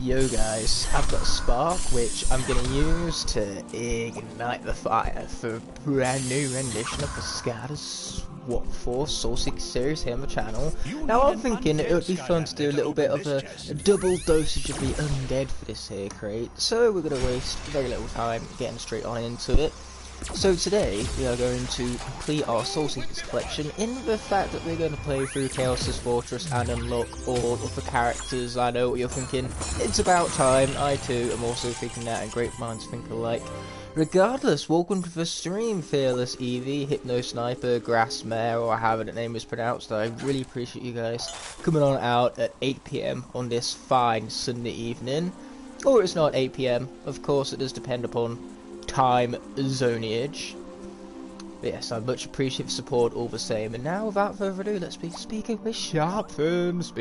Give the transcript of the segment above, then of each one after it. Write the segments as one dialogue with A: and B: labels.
A: Yo guys, I've got a spark which I'm going to use to ignite the fire for a brand new rendition of the Skylanders What For Soul Seeker series here on the channel. Now I'm thinking it would be fun to do a little bit of a double dosage of the undead for this here crate, so we're going to waste very little time getting straight on into it. So today we are going to complete our Soul Seekers collection in the fact that we're going to play through Chaos's Fortress and unlock all of the characters. I know what you're thinking, it's about time. I too am also thinking that, and great minds think alike. Regardless, welcome to the stream, Fearless Evie, Hypno Sniper, Grassmare, or however the name is pronounced. I really appreciate you guys coming on out at 8 PM on this fine Sunday evening. Or it's not 8 PM, of course it does depend upon time zoneage. But yes, I much appreciate the support all the same. And now, without further ado, let's be speaking with Sharpfin.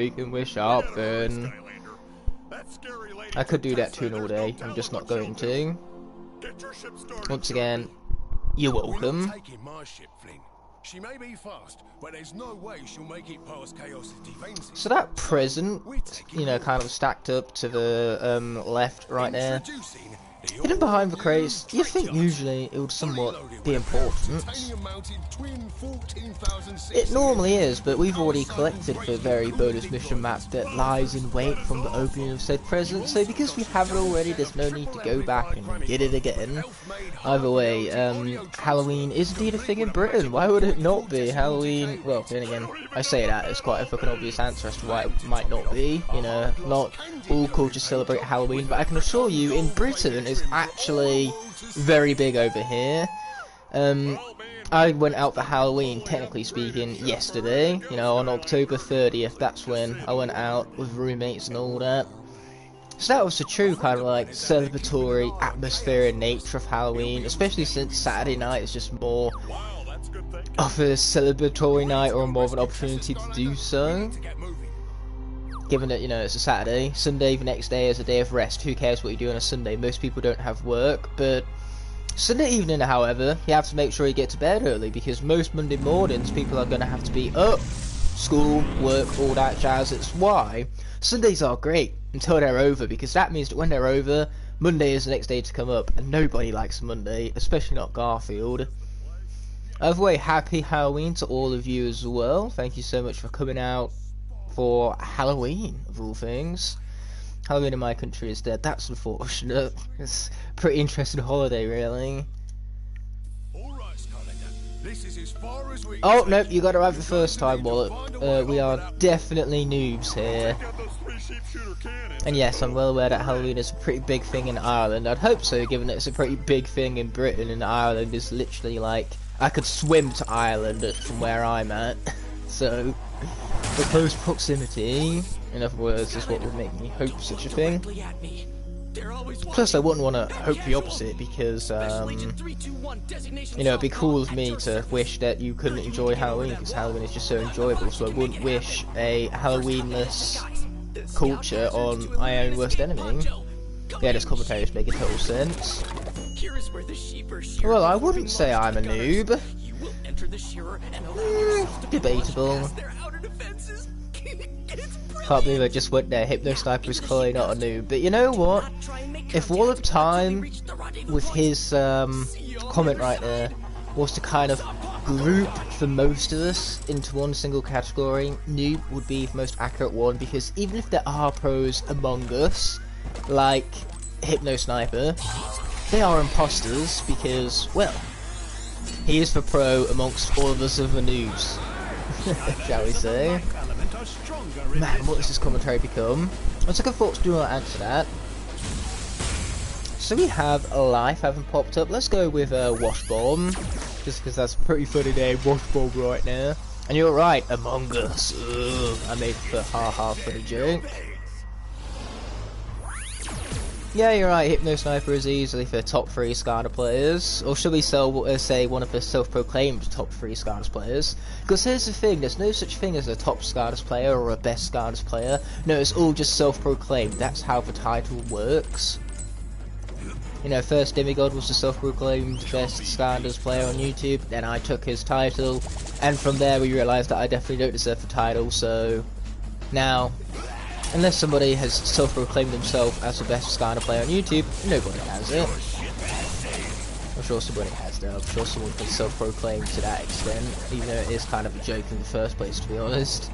A: I could do that tune all day, I'm just not going to. Once again, you're welcome.
B: She may be fast, but there's no way she'll make it past Chaos's defenses.
A: So that present, you know, kind of stacked up to the left right there, hidden behind the crates, you'd think usually it would somewhat be important. It normally is, but we've already collected the very bonus mission map that lies in wait from the opening of said present, so because we have it already, there's no need to go back and get it again. Either way, Halloween is indeed a thing in Britain. Why would it not be? Halloween, well, then again, I say that, it's quite a fucking obvious answer as to why it might not be. You know, not all cultures celebrate Halloween, but I can assure you, in Britain, it's actually very big over here. I went out for Halloween, technically speaking, yesterday, you know, on October 30th, that's when I went out with roommates and all that. So that was the true kind of like celebratory atmosphere and nature of Halloween, especially since Saturday night is just more of a celebratory night or more of an opportunity to do so. Given that, you know, it's a Saturday, Sunday the next day is a day of rest. Who cares what you do on a Sunday? Most people don't have work, but Sunday evening, however, you have to make sure you get to bed early, because most Monday mornings people are going to have to be up, school, work, all that jazz. It's why Sundays are great until they're over, because that means that when they're over, Monday is the next day to come up, and nobody likes Monday, especially not Garfield. Either way, happy Halloween to all of you as well. Thank you so much for coming out for Halloween, of all things. Halloween in my country is dead. That's unfortunate. It's a pretty interesting holiday, really. Oh, nope, you got it right the first time, Wallet. We are definitely noobs here. And yes, I'm well aware that Halloween is a pretty big thing in Ireland. I'd hope so, given that it's a pretty big thing in Britain, and Ireland is literally like, I could swim to Ireland from where I'm at. So the close proximity, in other words, is what would make me hope such a thing. Plus, I wouldn't want to hope the opposite, because, you know, it'd be cool of me to wish that you couldn't enjoy Halloween, because Halloween is just so enjoyable, so I wouldn't wish a Halloweenless culture on my own worst enemy. Yeah, this commentary is making total sense. Well, I wouldn't say I'm a noob. Debatable. Can't believe I just went there. Hypno Sniper is clearly not a noob. But you know what? If all of time, with his comment right there, was to kind of group for most of us into one single category, noob would be the most accurate one, because even if there are pros among us, like Hypno Sniper, they are imposters, because, well, he is the pro amongst all of us other noobs, shall we say. Man, what does this commentary become? I took a thought to do not answer that. So we have a life having popped up. Let's go with Wash Bomb, just because that's a pretty funny name, Wash Bomb, right now. And you're right, Among Us. Ugh, I made the ha-ha funny joke. Yeah, you're right, Hypno Sniper is easily for top 3 SCADA players, or should we say one of the self-proclaimed top 3 SCADA players? Because here's the thing, there's no such thing as a top SCADA player or a best SCADA player. No, it's all just self-proclaimed. That's how the title works. You know, first Demigod was the self-proclaimed best SCADA player on YouTube, then I took his title, and from there we realised that I definitely don't deserve the title, so now Unless somebody has self-proclaimed himself as the best Skylander player on YouTube, nobody has it. I'm sure somebody has though. I'm sure someone can self-proclaim to that extent, even though it is kind of a joke in the first place, to be honest.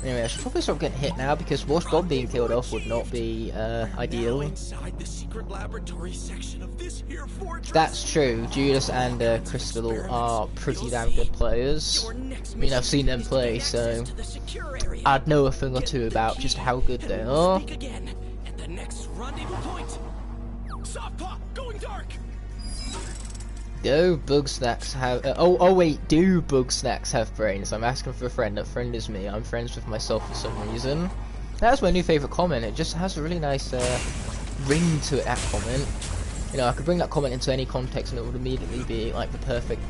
A: Anyway, I should probably stop getting hit now because Wash Bomb being killed off would not be ideal. That's true. Judas and Crystal are pretty damn good players. I mean, I've seen them play, so I'd know a thing or two about just how good they are. Do Bugsnax have? Oh wait, do Bugsnax have brains? I'm asking for a friend. That friend is me. I'm friends with myself for some reason. That's my new favourite comment. It just has a really nice ring to it. That comment. You know, I could bring that comment into any context and it would immediately be like the perfect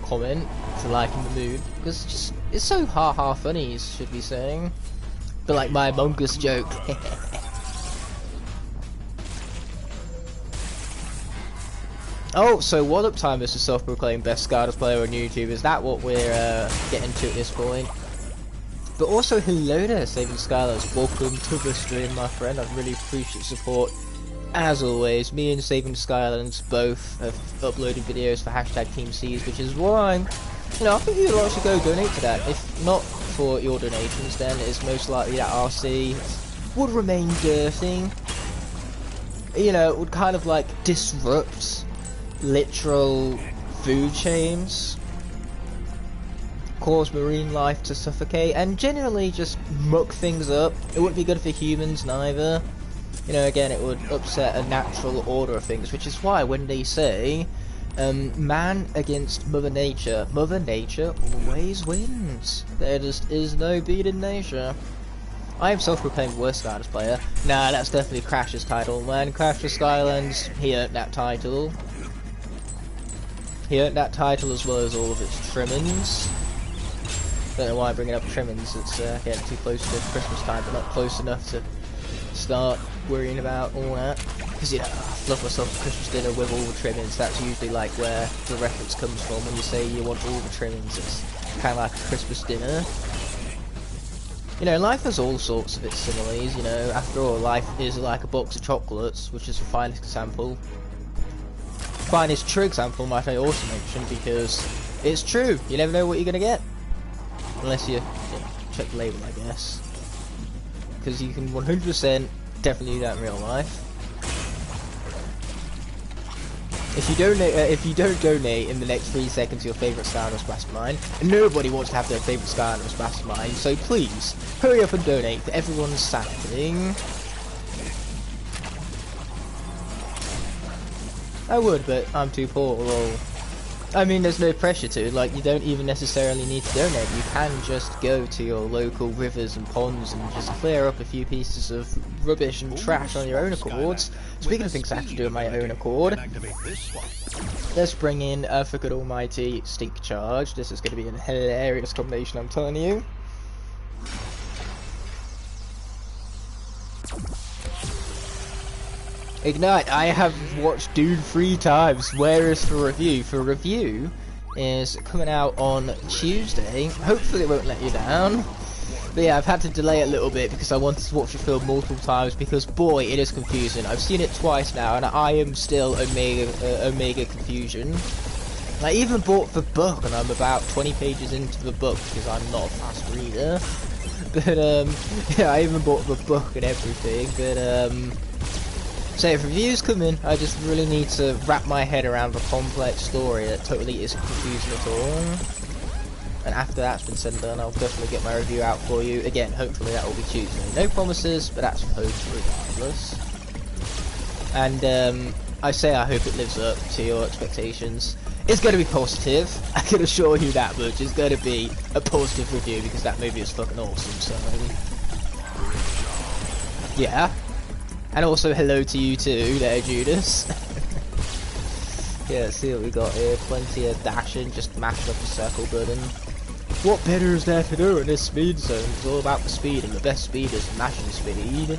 A: comment to lighten the mood because it's so ha funny, should be saying. But like my Among Us joke. Oh, so what up time is the self-proclaimed best Skylanders player on YouTube? Is that what we're getting to at this point? But also, hello there, Saving Skylanders. Welcome to the stream, my friend. I really appreciate support. As always, me and Saving Skylanders both have uploaded videos for hashtag Team Seas, which is why, you know, I think you'd like to go donate to that. If not for your donations, then it's most likely that RC would remain dirty. You know, it would kind of like disrupt literal food chains, cause marine life to suffocate, and generally just muck things up. It wouldn't be good for humans neither. You know, again, it would upset a natural order of things, which is why when they say man against Mother Nature always wins. There just is no beating nature. I am self-proclaimed worst Skylanders player. Nah, that's definitely Crash's title, man. Crash the Skylands, he earned that title. He earned that title as well as all of its trimmings. Don't know why I'm bringing up trimmings, it's getting too close to Christmas time, but not close enough to start worrying about all that. Because, you know, I love myself a Christmas dinner with all the trimmings. That's usually like where the reference comes from when you say you want all the trimmings. It's kind of like a Christmas dinner. You know, life has all sorts of its similes, you know. After all, life is like a box of chocolates, which is the finest example. Finest true example, might I also mention, because it's true. You never know what you're going to get. Unless you check the label, I guess. Because you can 100% definitely do that in real life. If you don't donate in the next 3 seconds to your favourite Skylanders Mastermind, and nobody wants to have their favourite Skylanders Mastermind, so please, hurry up and donate for everyone's sanity. I would, but I'm too poor, lol. I mean, there's no pressure to, like, you don't even necessarily need to donate. You can just go to your local rivers and ponds and just clear up a few pieces of rubbish and trash on your own accords. Speaking of things I have to do on my own accord, let's bring in, for good almighty, Stink Charge. This is going to be a hilarious combination, I'm telling you. Ignite, I have watched Dune 3 times. Where is the review? The review is coming out on Tuesday. Hopefully it won't let you down. But yeah, I've had to delay it a little bit because I wanted to watch the film multiple times because boy, it is confusing. I've seen it twice now and I am still Omega confusion. I even bought the book and I'm about 20 pages into the book because I'm not a fast reader. But yeah, I even bought the book and everything, but so if reviews come in, I just really need to wrap my head around the complex story that totally isn't confusing at all. And after that's been said and done, I'll definitely get my review out for you. Again, hopefully that will be Tuesday. No promises, but that's hope regardless. And I say I hope it lives up to your expectations. It's going to be positive, I can assure you that much. It's going to be a positive review because that movie is fucking awesome, so... yeah. And also hello to you too, there Judas. Yeah, let's see what we got here. Plenty of dashing, just mash up the circle button. What better is there to do in this speed zone? It's all about the speed, and the best speed is mashing speed.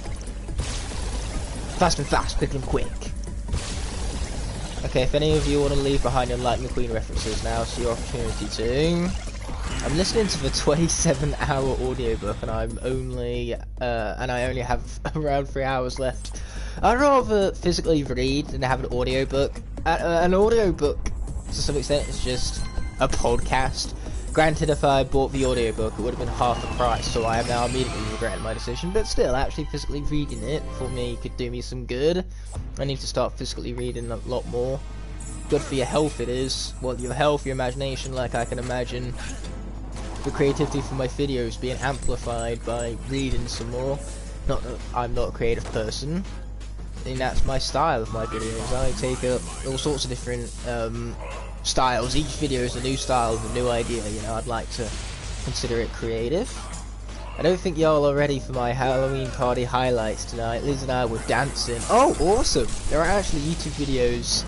A: Fast and fast, quick and quick. Okay, if any of you want to leave behind your Lightning McQueen references, now's your opportunity to. I'm listening to the 27-hour audiobook, and I'm only and I only have around 3 hours left. I'd rather physically read than have an audiobook. An audiobook, to some extent, is just a podcast. Granted, if I bought the audiobook, it would have been half the price, so I have now immediately regretted my decision. But still, actually physically reading it for me could do me some good. I need to start physically reading a lot more. Good for your health, it is. Well, your health, your imagination, like I can imagine the creativity for my videos being amplified by reading some more. Not that I'm not a creative person. I mean, that's my style of my videos. I take up all sorts of different styles. Each video is a new style, a new idea, you know. I'd like to consider it creative. I don't think y'all are ready for my Halloween party highlights tonight. Liz and I were dancing. Oh, awesome! There are actually YouTube videos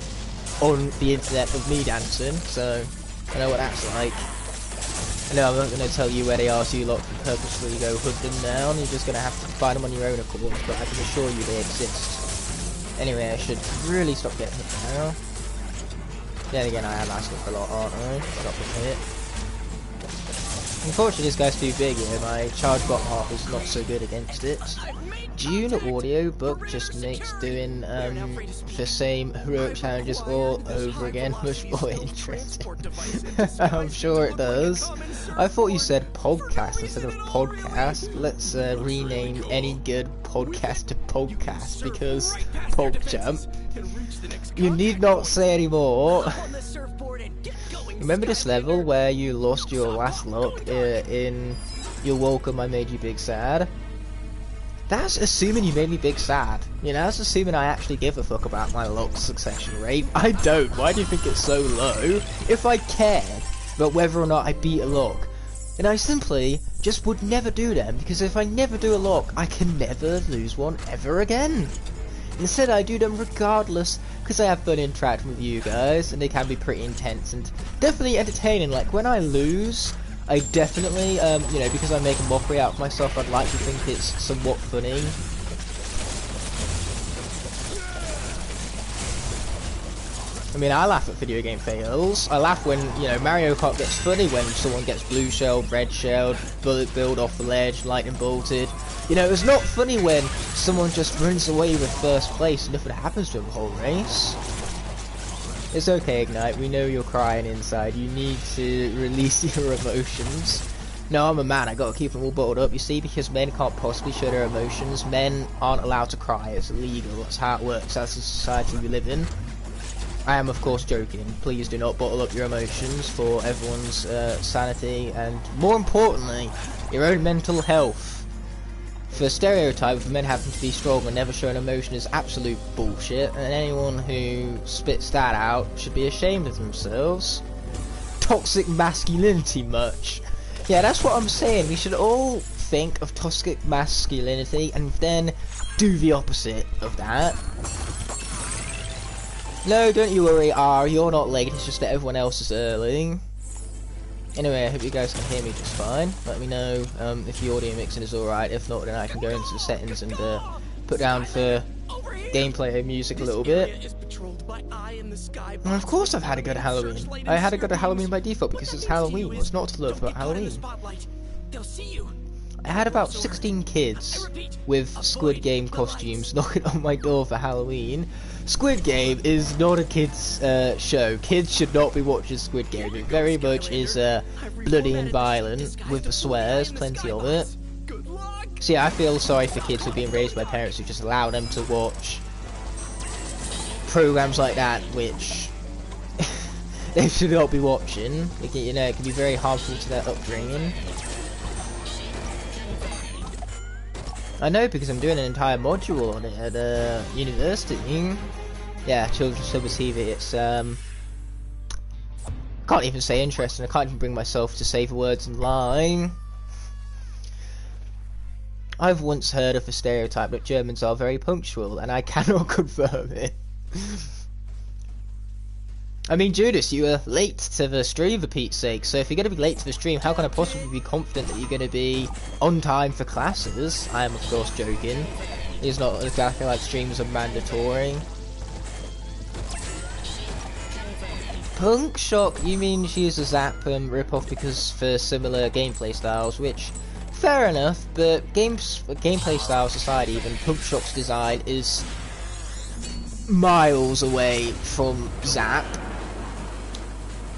A: on the internet of me dancing, so I know what that's like. No, I'm not going to tell you where they are, so you lot can purposely go hood them down. You're just going to have to find them on your own, of course, but I can assure you they exist. Anyway, I should really stop getting hit now. Then again, I am asking for a lot, aren't I? Stop getting hit. Unfortunately, this guy's too big here. My charge bot half is not so good against it. June audio book just makes doing the same heroic challenges all over again much more interesting. I'm sure it does. I thought you said podcast instead of podcast. Let's rename any good podcast to podcast, because PogChamp. You need not say any more. Remember this level where you lost your last look in You're Welcome, I Made You Big Sad? That's assuming you made me big sad. You know, that's assuming I actually give a fuck about my luck succession rate. I don't. Why do you think it's so low? If I cared about whether or not I beat a lock, then I simply just would never do them, because if I never do a lock, I can never lose one ever again. Instead, I do them regardless, because I have fun interacting with you guys, and they can be pretty intense and definitely entertaining. Like, when I lose, I definitely, you know, because I make a mockery out of myself, I'd like to think it's somewhat funny. I mean, I laugh at video game fails. I laugh when, you know, Mario Kart gets funny when someone gets blue shelled, red shelled, bullet billed off the ledge, lightning bolted. You know, it's not funny when someone just runs away with first place and nothing happens to them the whole race. It's okay, Ignite, we know you're crying inside. You need to release your emotions. No, I'm a man, I gotta keep them all bottled up, you see, because men can't possibly show their emotions. Men aren't allowed to cry, it's illegal, that's how it works, that's the society we live in. I am of course joking, please do not bottle up your emotions for everyone's sanity and, more importantly, your own mental health. The stereotype of men having to be strong and never show an emotion is absolute bullshit, and anyone who spits that out should be ashamed of themselves. Toxic masculinity much? Yeah, that's what I'm saying. We should all think of toxic masculinity and then do the opposite of that. No, don't you worry, R, you're not late, it's just that everyone else is early. Anyway, I hope you guys can hear me just fine. Let me know if the audio mixing is alright. If not, then I can go into the settings and put down for gameplay music a little bit. And of course I've had a good Halloween. I had a good Halloween by default because it's Halloween. What's not to love about Halloween? I had about 16 kids with Squid Game costumes knocking on my door for Halloween. Squid Game is not a kids show. Kids should not be watching Squid Game. It very much is bloody and violent with the swears, plenty of it. So yeah, I feel sorry for kids who are being raised by parents who just allow them to watch programs like that, which they should not be watching. You know, it can be very harmful to their upbringing. I know, because I'm doing an entire module on it at university. Yeah, children's silver TV. It's I can't even say interesting. I can't even bring myself to say the words in line. I've once heard of the stereotype that Germans are very punctual, and I cannot confirm it. I mean, Judas, you were late to the stream for Pete's sake, so if you're going to be late to the stream, how can I possibly be confident that you're going to be on time for classes? I am, of course, joking. It's not exactly like streams are mandatory. Punk Shock, you mean she is a Zap ripoff because for similar gameplay styles, which, fair enough, but gameplay styles aside even, Punk Shock's design is miles away from Zap.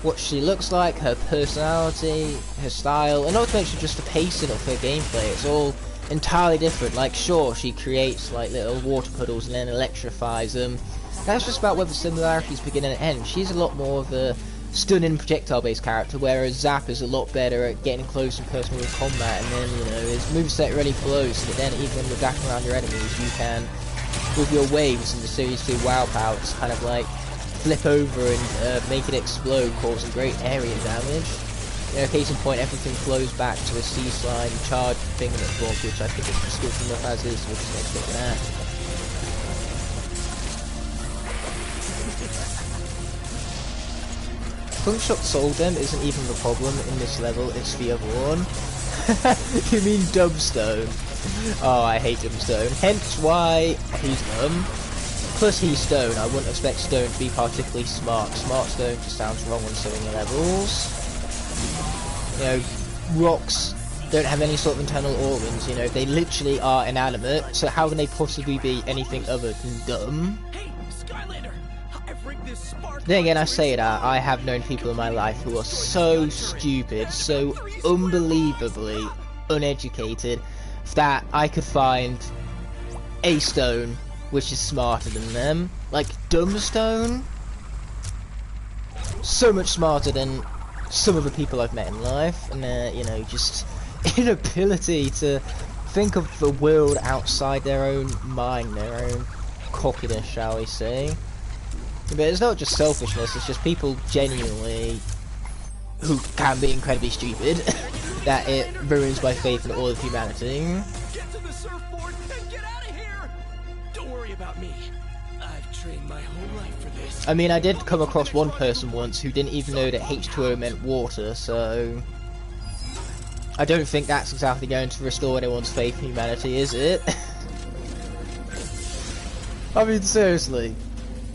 A: What she looks like, her personality, her style, and not to mention just the pacing of her gameplay, it's all entirely different. Like, sure, she creates like little water puddles and then electrifies them. That's just about where the similarities begin and end. She's a lot more of a stunning projectile-based character, whereas Zap is a lot better at getting close and personal with combat, and then, you know, his moveset really flows, so that then even when you're dashing around your enemies, you can, with your waves and the Series 2 WoW power, just kind of like flip over and make it explode, causing great area damage. You know, case in point, everything flows back to a C-slide charge thing in its block, which I think is just good enough as is, we'll just go stick with that. Punk Shock Soul Dem isn't even the problem in this level, it's the other one. You mean Dumbstone? Oh, I hate Dumbstone. Hence why he's dumb. Plus he's Stone, I wouldn't expect Stone to be particularly smart. Smart Stone just sounds wrong on so many levels. You know, rocks don't have any sort of internal organs, you know, they literally are inanimate, so how can they possibly be anything other than dumb?
C: Hey, Skylander, I've rigged this spark.
A: Then again, I say that, I have known people in my life who are so stupid, so unbelievably uneducated, that I could find a stone which is smarter than them. Like, Dumbstone? So much smarter than some of the people I've met in life, and you know, just inability to think of the world outside their own mind, their own cockiness, shall we say. But it's not just selfishness, it's just people genuinely who can be incredibly stupid that it ruins my faith in all of humanity.
C: Get to the surfboard and get out of here! Don't worry about me. I've trained my whole life for this.
A: I mean, I did come across one person once who didn't even know that H2O meant water, so I don't think that's exactly going to restore anyone's faith in humanity, is it? I mean, seriously.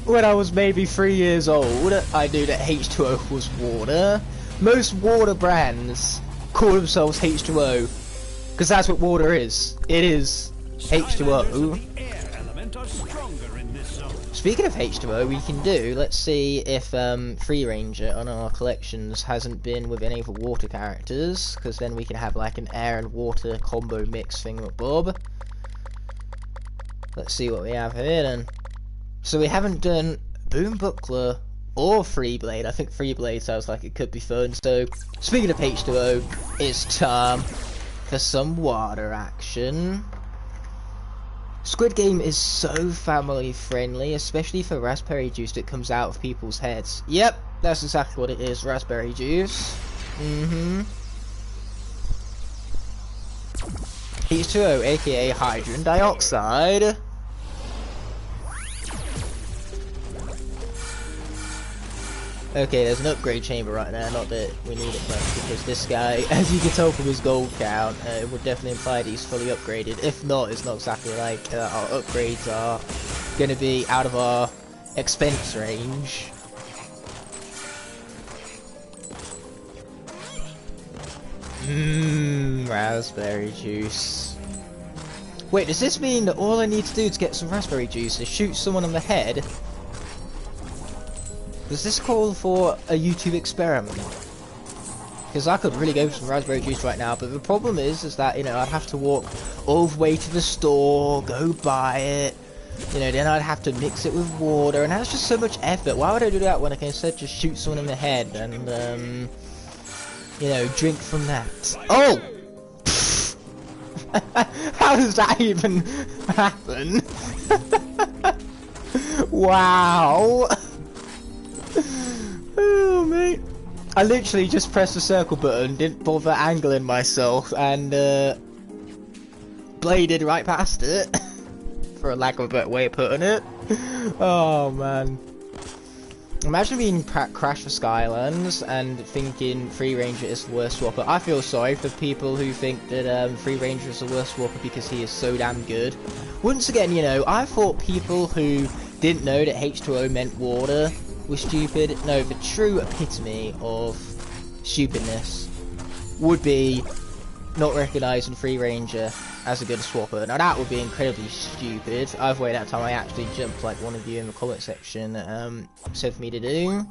A: When I was maybe 3 years old, I knew that H2O was water. Most water brands call themselves H2O, because that's what water is. It is H2O. Speaking of H2O, we can do, let's see if Free Ranger on our collections hasn't been with any of the water characters, because then we can have like an air and water combo mix thing with Bob. Let's see what we have here then. So we haven't done Boom Buckler or Freeblade. I think Freeblade sounds like it could be fun. So speaking of H2O, it's time for some water action. Squid Game is so family friendly, especially for raspberry juice that comes out of people's heads. Yep, that's exactly what it is, raspberry juice. H2O, aka hydrogen dioxide. Okay, there's an upgrade chamber right now, not that we need it much, because this guy, as you can tell from his gold count, it would definitely imply that he's fully upgraded. If not, it's not exactly like our upgrades are going to be out of our expense range. Raspberry juice. Wait, does this mean that all I need to do to get some raspberry juice is shoot someone on the head? Does this call for a YouTube experiment? Because I could really go for some raspberry juice right now, but the problem is that, you know, I'd have to walk all the way to the store, go buy it, you know, then I'd have to mix it with water, and that's just so much effort. Why would I do that when I can instead just shoot someone in the head and, you know, drink from that? Oh! How does that even happen? Wow! Oh, mate. I literally just pressed the circle button, didn't bother angling myself, and bladed right past it. For a lack of a better way of putting it. Oh, man. Imagine being Crash for Skylanders and thinking Free Ranger is the worst swapper. I feel sorry for people who think that Free Ranger is the worst swapper because he is so damn good. Once again, you know, I thought people who didn't know that H2O meant water was stupid. No, the true epitome of stupidness would be not recognising Free Ranger as a good swapper. Now that would be incredibly stupid. Either way, that time I actually jumped like one of you in the comment section said for me to do.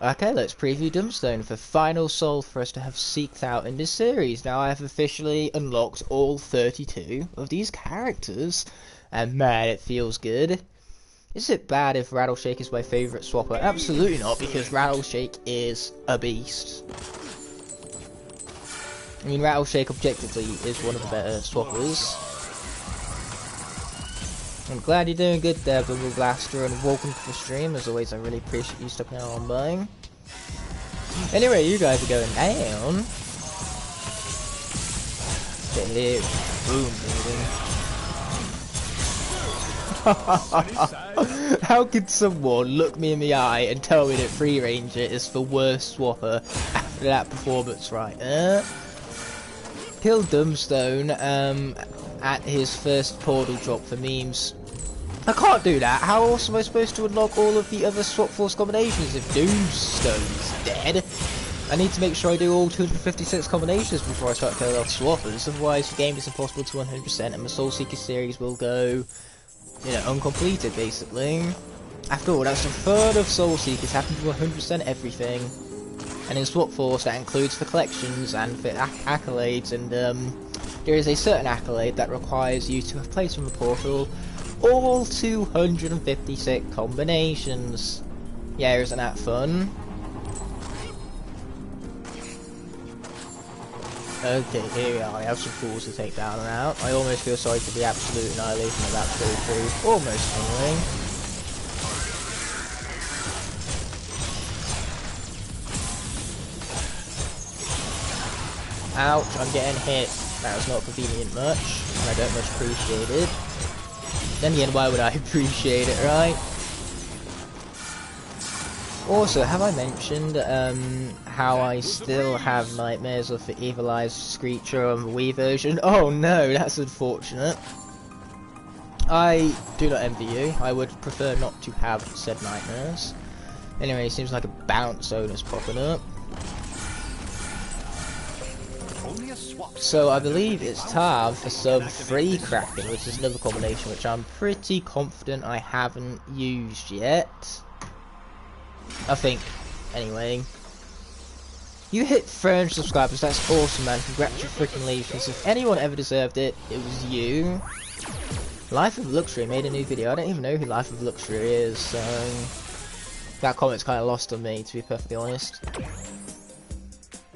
A: Okay, let's preview Dumbstone, the final soul for us to have seeked out in this series. Now I have officially unlocked all 32 of these characters, and man, it feels good. Is it bad if Rattleshake is my favourite swapper? Absolutely not, because Rattleshake is a beast. I mean, Rattleshake objectively is one of the better swappers. I'm glad you're doing good there, Bumble Blaster, and welcome to the stream. As always, I really appreciate you stopping out on by. Anyway, you guys are going down. Okay, boom, baby. How could someone look me in the eye and tell me that Free Ranger is the worst swapper after that performance, right? Kill Dumbstone at his first portal drop for memes. I can't do that. How else am I supposed to unlock all of the other swap force combinations if Dumbstone's dead? I need to make sure I do all 256 combinations before I start killing off swappers, otherwise the game is impossible to 100% and the Soul Seeker series will go, you know, uncompleted basically. After all, that's a third of Soul Seekers having to do 100% everything. And in Swap Force that includes the collections and the accolades, and there is a certain accolade that requires you to have played from the portal all 256 combinations. Yeah, isn't that fun? Okay, here we are. I have some fools to take down and out. I almost feel sorry for the absolute annihilation of that through. Almost anyway. Ouch, I'm getting hit. That was not convenient much, and I don't much appreciate it. Then again, why would I appreciate it, right? Also, have I mentioned how I still have nightmares of the Evil Eyes Screecher on the Wii version? Oh no, that's unfortunate. I do not envy you. I would prefer not to have said nightmares. Anyway, it seems like a bounce zone is popping up. So I believe it's time for some free cracking, which is another combination which I'm pretty confident I haven't used yet. I think, anyway. You hit 300 subscribers, that's awesome, man. Congratulations. If anyone ever deserved it, it was you. Life of Luxury made a new video. I don't even know who Life of Luxury is, so that comment's kind of lost on me, to be perfectly honest.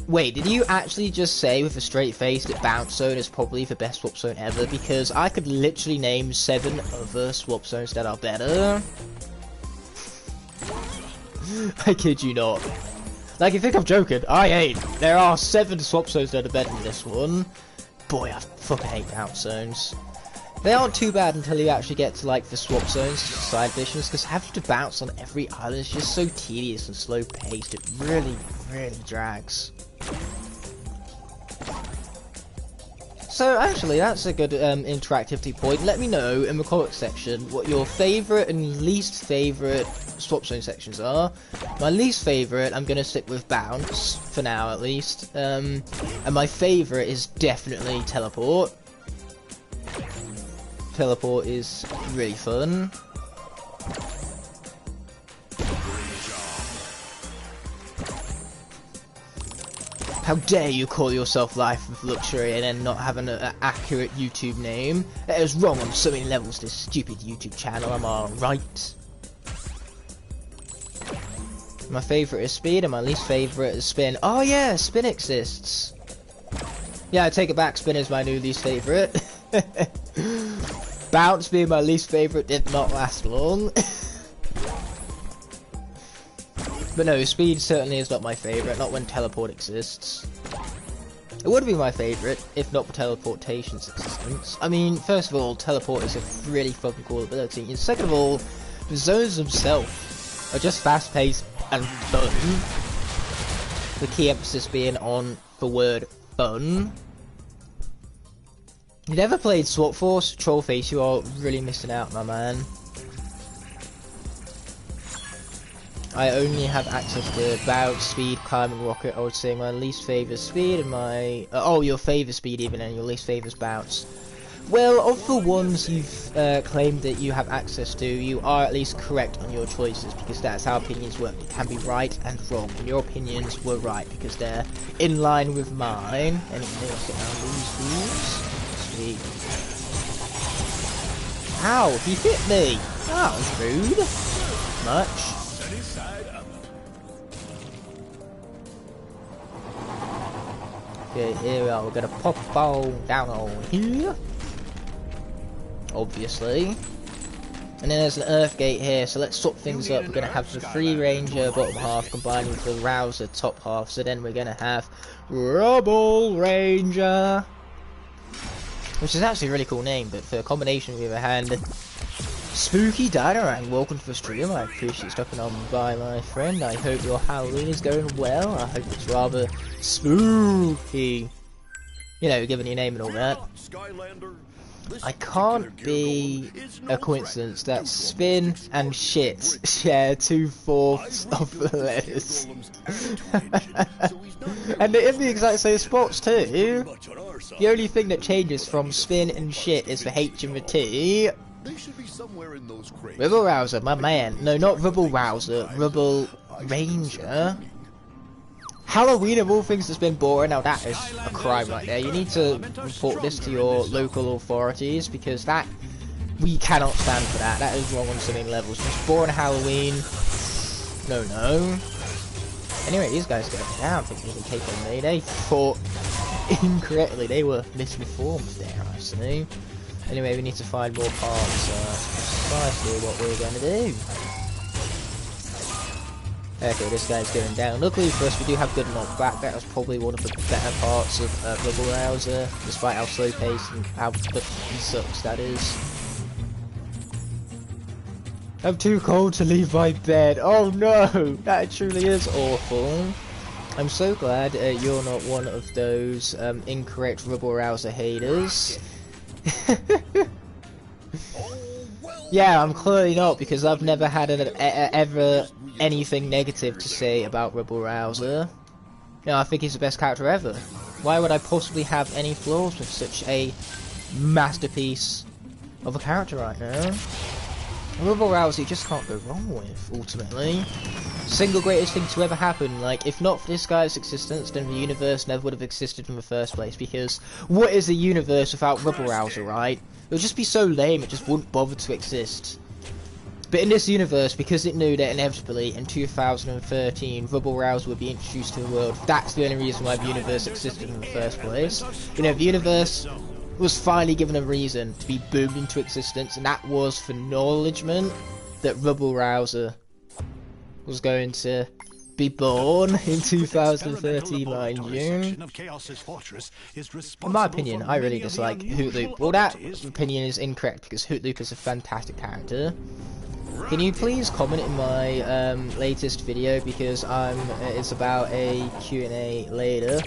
A: Wait, did you actually just say with a straight face that Bounce Zone is probably the best swap zone ever? Because I could literally name 7 other swap zones that are better. I kid you not. Like, you think I'm joking? I ain't. There are 7 swap zones that are better than this one. Boy, I fucking hate Bounce Zones. They aren't too bad until you actually get to, like, the swap zones, side missions, because having to bounce on every island is just so tedious and slow paced. It really, really drags. So actually, that's a good interactivity point. Let me know in the comment section what your favourite and least favourite swap zone sections are. My least favourite, I'm going to stick with Bounce, for now at least. And my favourite is definitely Teleport. Teleport is really fun. How dare you call yourself Life of Luxury and then not have an accurate YouTube name? That is wrong on so many levels, this stupid YouTube channel, am I right? My favourite is Speed and my least favourite is Spin. Oh yeah, Spin exists! Yeah, I take it back, Spin is my new least favourite. Bounce being my least favourite did not last long. But no, Speed certainly is not my favourite, not when Teleport exists. It would be my favourite, if not for Teleportation's existence. I mean, first of all, Teleport is a really fucking cool ability, and second of all, the zones themselves are just fast-paced and fun. The key emphasis being on the word fun. You never played Swap Force? Trollface, you are really missing out, my man. I only have access to bounce, speed, climb, and rocket. I would say my least favourite speed and my your favourite speed even, and your least favourite bounce. Well, of the ones you've claimed that you have access to, you are at least correct on your choices, because that's how opinions work. It can be right and wrong, and your opinions were right, because they're in line with mine. Anyway, let's get down these fools. Sweet. Ow, he hit me! That was rude. Much. Okay, here we are, we're gonna pop ball down on here. Obviously. And then there's an Earth Gate here, so let's swap things up. We're going to have the Free Ranger bottom half combined with the Rouser top half, so then we're going to have Rubble Ranger, which is actually a really cool name, but for a combination we have a hand. Spooky Dynarang, welcome to the stream. I appreciate you stopping on by, my friend. I hope your Halloween is going well. I hope it's rather spooky. You know, giving your name and all that. I can't be a coincidence that spin and shit share 2/4 of the letters. And they're in the exact same spots too. The only thing that changes from spin and shit is the H and the T. Rubble Rouser, my man. No, not Rubble Rouser, Rubble Ranger. Halloween of all things has been boring. Now that is a crime right there. You need to report this to your local authorities, because that, we cannot stand for that. That is wrong on so many levels. Just boring Halloween. No, no. Anyway, these guys going down. I think they can take on me. They fought incorrectly. They were misinformed there, I see. Anyway, we need to find more parts. That's precisely what we're going to do. Okay, this guy's going down. Luckily for us, we do have good knockback. That was probably one of the better parts of Rubble Rouser, despite how slow paced and how he sucks, that is. I'm too cold to leave my bed. Oh no! That truly is awful. I'm so glad you're not one of those incorrect Rubble Rouser haters. Yeah, I'm clearly not, because I've never had ever anything negative to say about Rubble Rouser. No, I think he's the best character ever. Why would I possibly have any flaws with such a masterpiece of a character right now? Rubble Rouser you just can't go wrong with, ultimately. Single greatest thing to ever happen. Like, if not for this guy's existence, then the universe never would have existed in the first place, because what is a universe without Rubble Rouser, right? It would just be so lame, it just wouldn't bother to exist. But in this universe, because it knew that inevitably in 2013 Rubble Rouser would be introduced to the world, that's the only reason why the universe existed in the first place. You know, the universe was finally given a reason to be boomed into existence, and that was for acknowledgement that Rubble Rouser was going to be born in 2013, mind you. In my opinion, I really dislike Hootloop. Well, that opinion is incorrect, because Hootloop is a fantastic character. Can you please comment in my latest video, because it's about a Q&A later.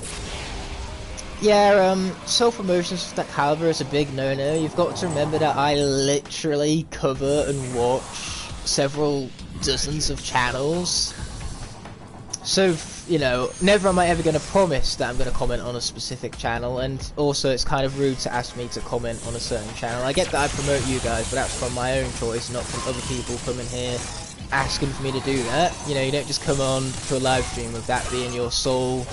A: Yeah, self-promotions of that caliber is a big no-no. You've got to remember that I literally cover and watch several dozens of channels. So, you know, never am I ever going to promise that I'm going to comment on a specific channel, and also it's kind of rude to ask me to comment on a certain channel. I get that I promote you guys, but that's from my own choice, not from other people coming here asking for me to do that. You know, you don't just come on to a live stream with that being your sole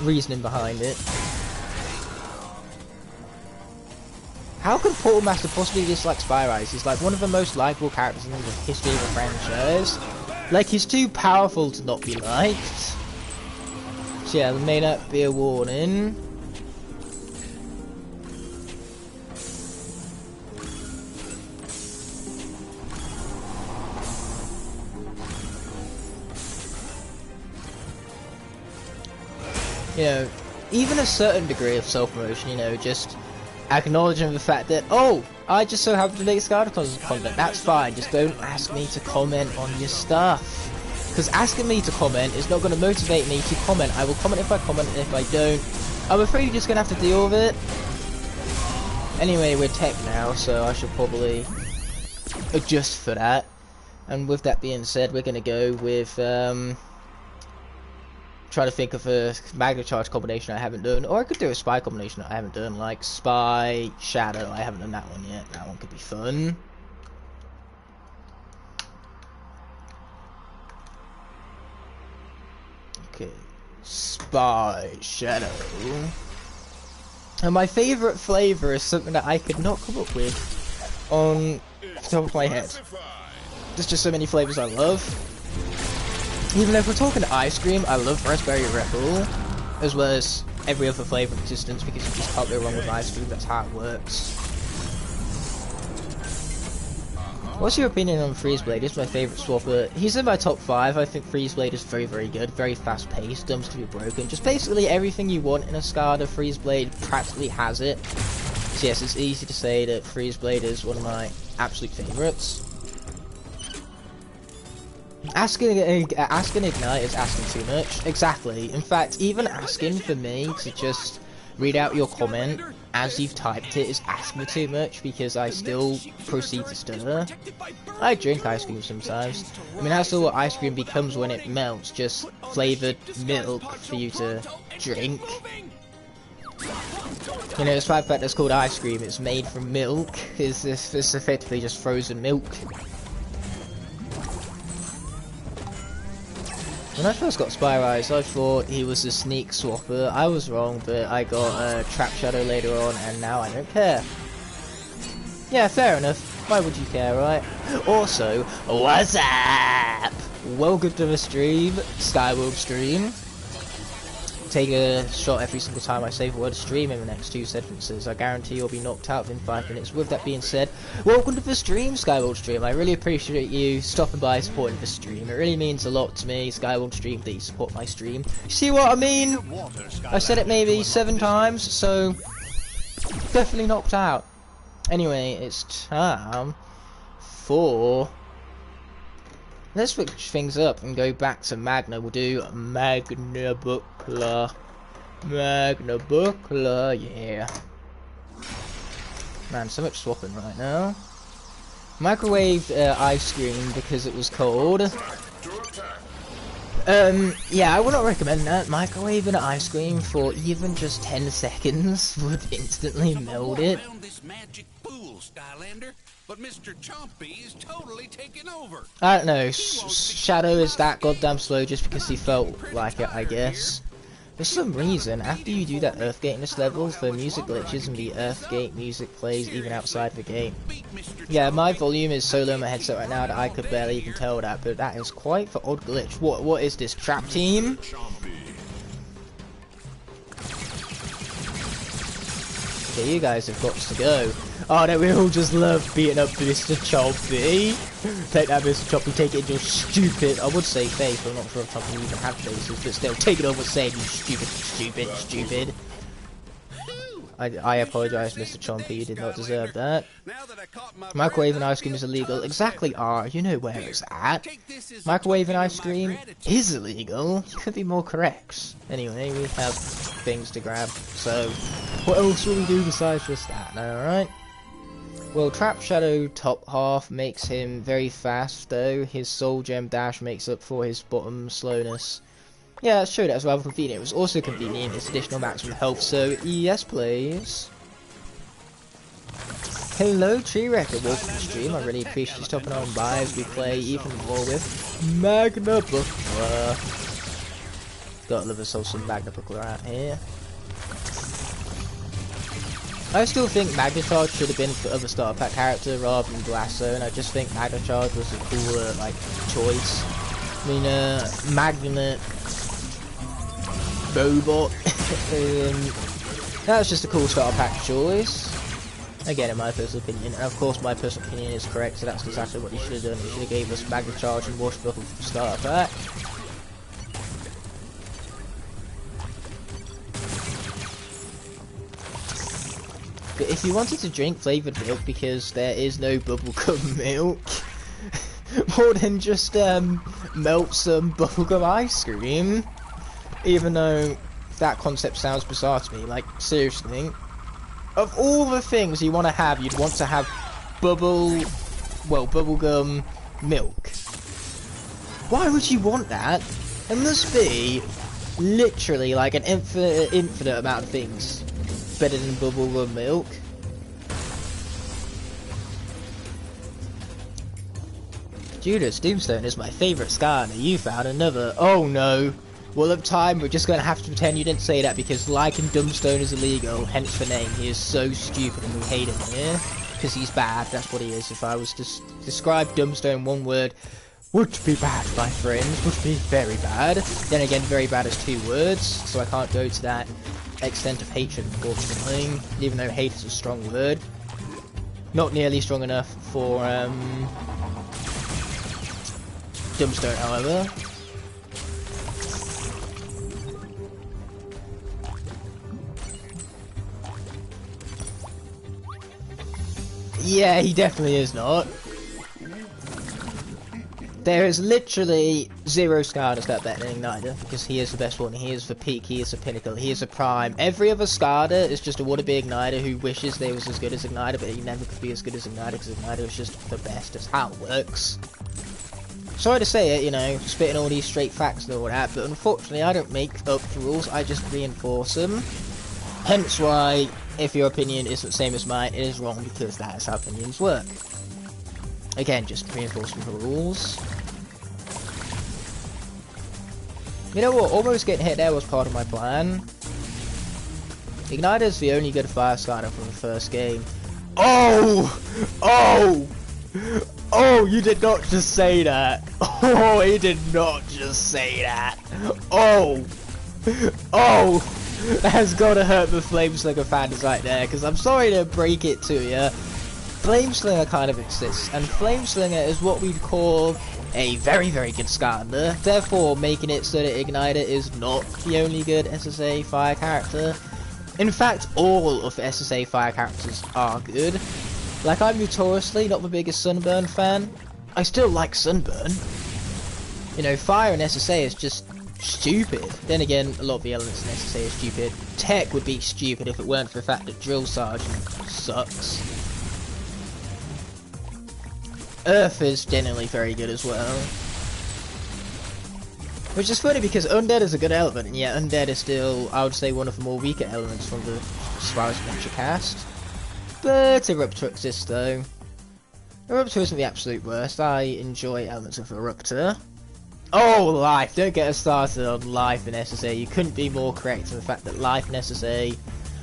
A: reasoning behind it. How could Portal Master possibly dislike Spyrise? He's like one of the most likable characters in the history of the franchise. Like, he's too powerful to not be liked. So yeah, there may not be a warning. You know, even a certain degree of self-promotion, you know, just acknowledging the fact that, oh, I just so happen to make Skylanders content, that's fine, just don't ask me to comment on your stuff. Because asking me to comment is not going to motivate me to comment. I will comment if I comment, and if I don't, I'm afraid you're just going to have to deal with it. Anyway, we're tech now, so I should probably adjust for that. And with that being said, we're going to go with try to think of a Magna Charge combination I haven't done, or I could do a Spy combination that I haven't done, like Spy, Shadow. I haven't done that one yet. That one could be fun. Okay, Spy, Shadow. And my favourite flavour is something that I could not come up with on the top of my head. There's just so many flavours I love. Even if we're talking ice cream, I love Raspberry Rebel, as well as every other flavour in existence, because you just can't go wrong with ice cream, that's how it works. What's your opinion on Freeze Blade? He's my favourite swapper. He's in my top 5. I think Freeze Blade is very, very good, very fast paced, dumps to be broken. Just basically everything you want in a SCADA, Freeze Blade practically has it. So yes, it's easy to say that Freeze Blade is one of my absolute favourites. Asking Ignite is asking too much. Exactly. In fact, even asking for me to just read out your comment as you've typed it is asking too much, because I still proceed to stutter. I drink ice cream sometimes. I mean, that's all what ice cream becomes when it melts, just flavoured milk for you to drink. You know, despite the fact it's called ice cream, it's made from milk. It's effectively just frozen milk. When I first got Spy Rise, I thought he was a sneak swapper. I was wrong, but I got Trap Shadow later on, and now I don't care. Yeah, fair enough. Why would you care, right? Also, what's up? Welcome to the stream, Skyworld stream. Take a shot every single time I say the word stream in the next 2 sentences. I guarantee you'll be knocked out within 5 minutes. With that being said, welcome to the stream, Skyworld stream. I really appreciate you stopping by supporting the stream. It really means a lot to me, Skyworld stream, that you support my stream. You see what I mean? I said it maybe 7 times, so definitely knocked out. Anyway, it's time for... Let's switch things up and go back to Magna. We'll do Magna Buckler. Magna Buckler, yeah. Man, so much swapping right now. Microwaved ice cream because it was cold. Yeah, I would not recommend that. Microwaving ice cream for even just 10 seconds would instantly melt it.
B: Skylander, but Mr. Chompy is totally taking over.
A: I don't know, Shadow is that goddamn slow just because he felt like it, I guess. For some reason, after you do that Earthgate in this level, the music glitches and the Earthgate music plays even outside the game. Yeah, my volume is so low in my headset right now that I could barely even tell that, but that is quite the odd glitch. What is this, Trap Team? Okay, you guys have got to go. Oh no, we all just love beating up Mr. Chompy. Take that, Mr. Chompy, take it in your stupid... I would say face, but I'm not sure if Chompy even have faces, but still, take it over saying you stupid. I apologise, Mr. Chompy, you did not deserve that. Microwaving ice cream is illegal. Exactly, R, you know where it's at. Microwaving ice cream is illegal. You could be more correct. Anyway, we have things to grab, so what else will we do besides just that, alright? Well, Trap Shadow top half makes him very fast, though. His Soul Gem dash makes up for his bottom slowness. Yeah, that's true, that was rather convenient. It was also convenient, it's additional maximum health, so yes please. Hello Tree Wrecker, welcome to the stream. I really appreciate you stopping on by as we play even more with Magna Buckler. Gotta love us all some Magna Buckler out here. I still think Magna Charge should have been for other starter pack character rather than Blast Zone. I just think Magna Charge was a cooler like choice. I mean, Magnet Robot. That was just a cool starter pack choice. Again, in my personal opinion, and of course my personal opinion is correct, so that's exactly what you should have done. You should have gave us Magna Charge and Washbuckle for the starter pack. But if you wanted to drink flavoured milk because there is no bubblegum milk, more than just melt some bubblegum ice cream. Even though that concept sounds bizarre to me, like seriously, of all the things you want to have, you'd want to have bubblegum milk. Why would you want that? It must be literally like an infinite amount of things better than bubblegum milk. Judas, Doomstone is my favourite Skylander. You found another. Oh no. Well, of time, we're just going to have to pretend you didn't say that because liking Dumbstone is illegal, hence the name. He is so stupid and we hate him here. Because he's bad, that's what he is. If I was to describe Dumbstone in one word, would be bad, my friends. Would be very bad. Then again, very bad is 2 words, so I can't go to that extent of hatred, unfortunately. Even though hate is a strong word. Not nearly strong enough for, Dumbstone, however. Yeah, he definitely is not. There is literally 0 Skylanders that are better than Igniter, because he is the best one. He is the peak, he is the pinnacle, he is the prime. Every other Skylander is just a wannabe Igniter who wishes they was as good as Igniter, but he never could be as good as Igniter, because Igniter is just the best. That's how it works. Sorry to say it, you know, spitting all these straight facts and all that, but unfortunately I don't make up the rules, I just reinforce them. Hence why, if your opinion isn't the same as mine, it is wrong, because that is how opinions work. Again, just reinforcing the rules. You know what, almost getting hit there was part of my plan. Igniter's the only good fire starter from the first game. Oh! Oh! Oh, you did not just say that. Oh, he did not just say that. Oh! Oh! That's gotta hurt the Flameslinger fans right there, because I'm sorry to break it to you. Flameslinger kind of exists, and Flameslinger is what we'd call a very, very good Skylander, therefore making it so that Igniter is not the only good SSA fire character. In fact, all of the SSA fire characters are good. Like, I'm notoriously not the biggest Sunburn fan. I still like Sunburn. You know, fire in SSA is just stupid. Then again, a lot of the elements in SSA are stupid. Tech would be stupid if it weren't for the fact that Drill Sergeant sucks. Earth is generally very good as well. Which is funny because Undead is a good element, and yet Undead is still, I would say, one of the more weaker elements from the as far as Nature cast. But Eruptor exists though. Eruptor isn't the absolute worst. I enjoy elements of Eruptor. Oh, life! Don't get us started on life in SSA. You couldn't be more correct in the fact that life in SSA,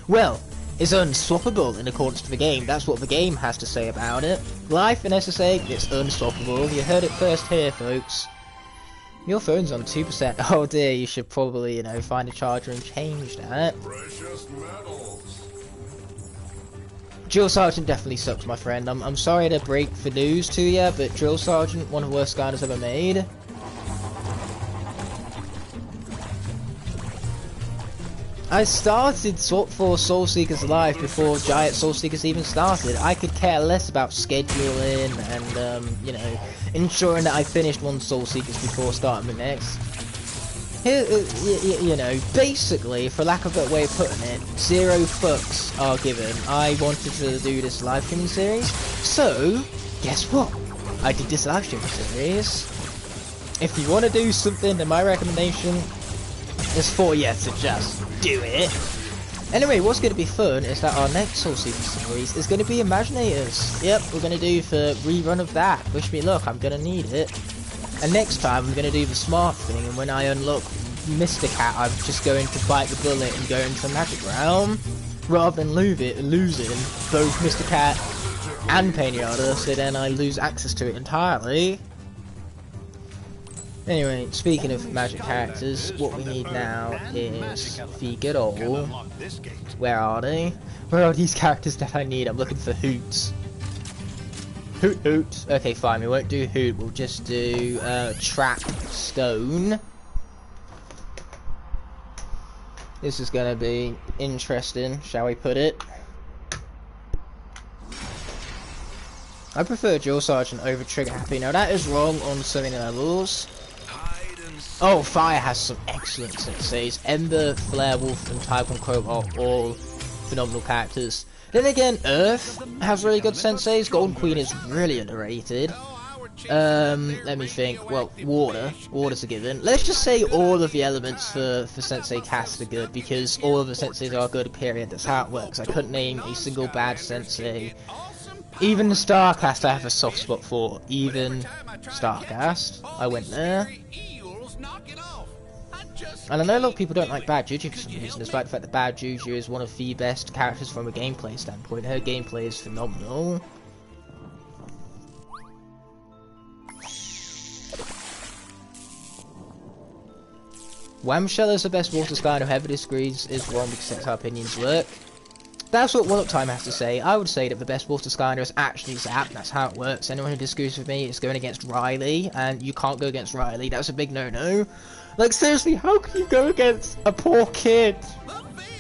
A: well, is unswappable in accordance to the game. That's what the game has to say about it. Life in SSA, it's unswappable. You heard it first here, folks. Your phone's on 2%. Oh dear, you should probably, you know, find a charger and change that.
B: Precious metals.
A: Drill Sergeant definitely sucks, my friend. I'm sorry to break the news to you, but Drill Sergeant, one of the worst Skylanders ever made. I started Swap Force Soul Seekers Live before Giant Soul Seekers even started. I could care less about scheduling and, you know, ensuring that I finished one Soul Seekers before starting the next. Here, you know, basically, for lack of a better way of putting it, 0 fucks are given. I wanted to do this live streaming series, so guess what? I did this live streaming series. If you want to do something, then my recommendation is for you to just do it. Anyway, what's going to be fun is that our next Soul Seeker series is going to be Imaginators. Yep, we're going to do the rerun of that. Wish me luck, I'm going to need it. And next time, I'm going to do the smart thing, and when I unlock Mr. Cat, I'm just going to bite the bullet and go into the Magic Realm, rather than losing both Mr. Cat and Pinata, so then I lose access to it entirely. Anyway, speaking of magic characters, what we need now is the good old... Where are they? Where are these characters that I need? I'm looking for Hoots. Hoot Hoot. Okay, fine, we won't do Hoot, we'll just do Trap Stone. This is gonna be interesting, shall we put it? I prefer Drill Sergeant over Trigger Happy. Now that is wrong on so many levels. Oh, Fire has some excellent senseis. Ember, Flare Wolf, and Typhon Crow are all phenomenal characters. Then again, Earth has really good senseis. Golden Queen is really underrated. Let me think. Well, water. Water's a given. Let's just say all of the elements for Sensei Cast are good, because all of the senseis are good, period. That's how it works. I couldn't name a single bad sensei. Even the Starcast I have a soft spot for. Even Starcast. I went there. And I know a lot of people don't like Bad Juju for some reason, despite the fact that Bad Juju is one of the best characters from a gameplay standpoint. Her gameplay is phenomenal. Whamshell is the best water sky, and whoever disagrees is wrong because that's how opinions work. That's what One Up Time has to say. I would say that the best water skyner is actually Zap. That's how it works. Anyone who disagrees with me is going against Riley, and you can't go against Riley. That's a big no-no. Like, seriously, how can you go against a poor kid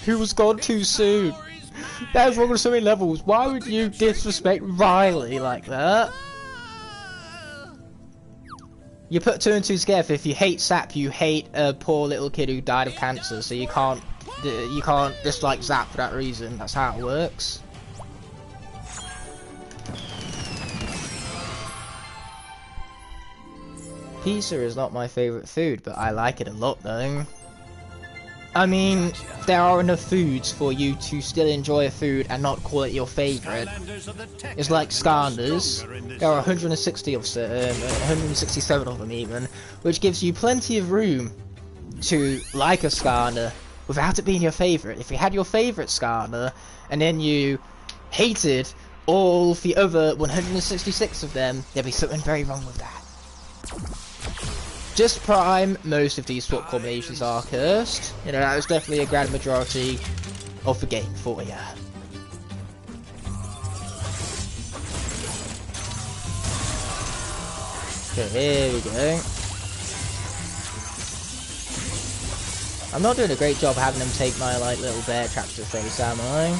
A: who was gone too soon? That is wrong on so many levels. Why would you disrespect Riley like that? You put two and two together. If you hate Zap, you hate a poor little kid who died of cancer, so you can't dislike Zap for that reason. That's how it works. Pizza is not my favourite food, but I like it a lot though. I mean, there are enough foods for you to still enjoy a food and not call it your favourite. It's like Skylanders. There are 160 of 167 of them even, which gives you plenty of room to like a Skylander without it being your favourite. If you had your favourite Skylander and then you hated all the other 166 of them, there'd be something very wrong with that. Just Prime, most of these swap combinations are cursed. You know, that was definitely a grand majority of the game for you. Okay, here we go. I'm not doing a great job having them take my, like, little bear traps to the face, am I?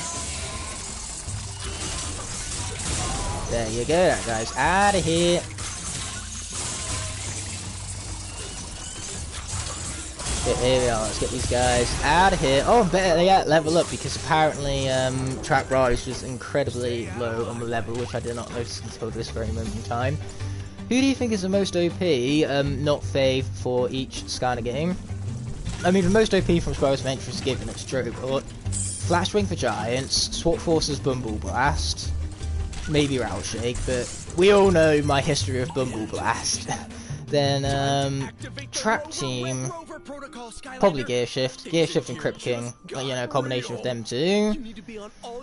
A: There you go, that guy's out of here. Okay, here we are, let's get these guys out of here. Oh, better yet, level up, because apparently Trap Rise was incredibly low on the level, which I did not notice until this very moment in time. Who do you think is the most OP, not fave, for each Skylander game? I mean, the most OP from Spyro's Adventure is given, it's true, but Flash Wing for Giants, Swap Force's Bumble Blast, maybe Rattle Shake, but we all know my history of Bumble Blast. Then, Trap Team, probably Gear Shift and Crypt King, like, you know, a combination of them two.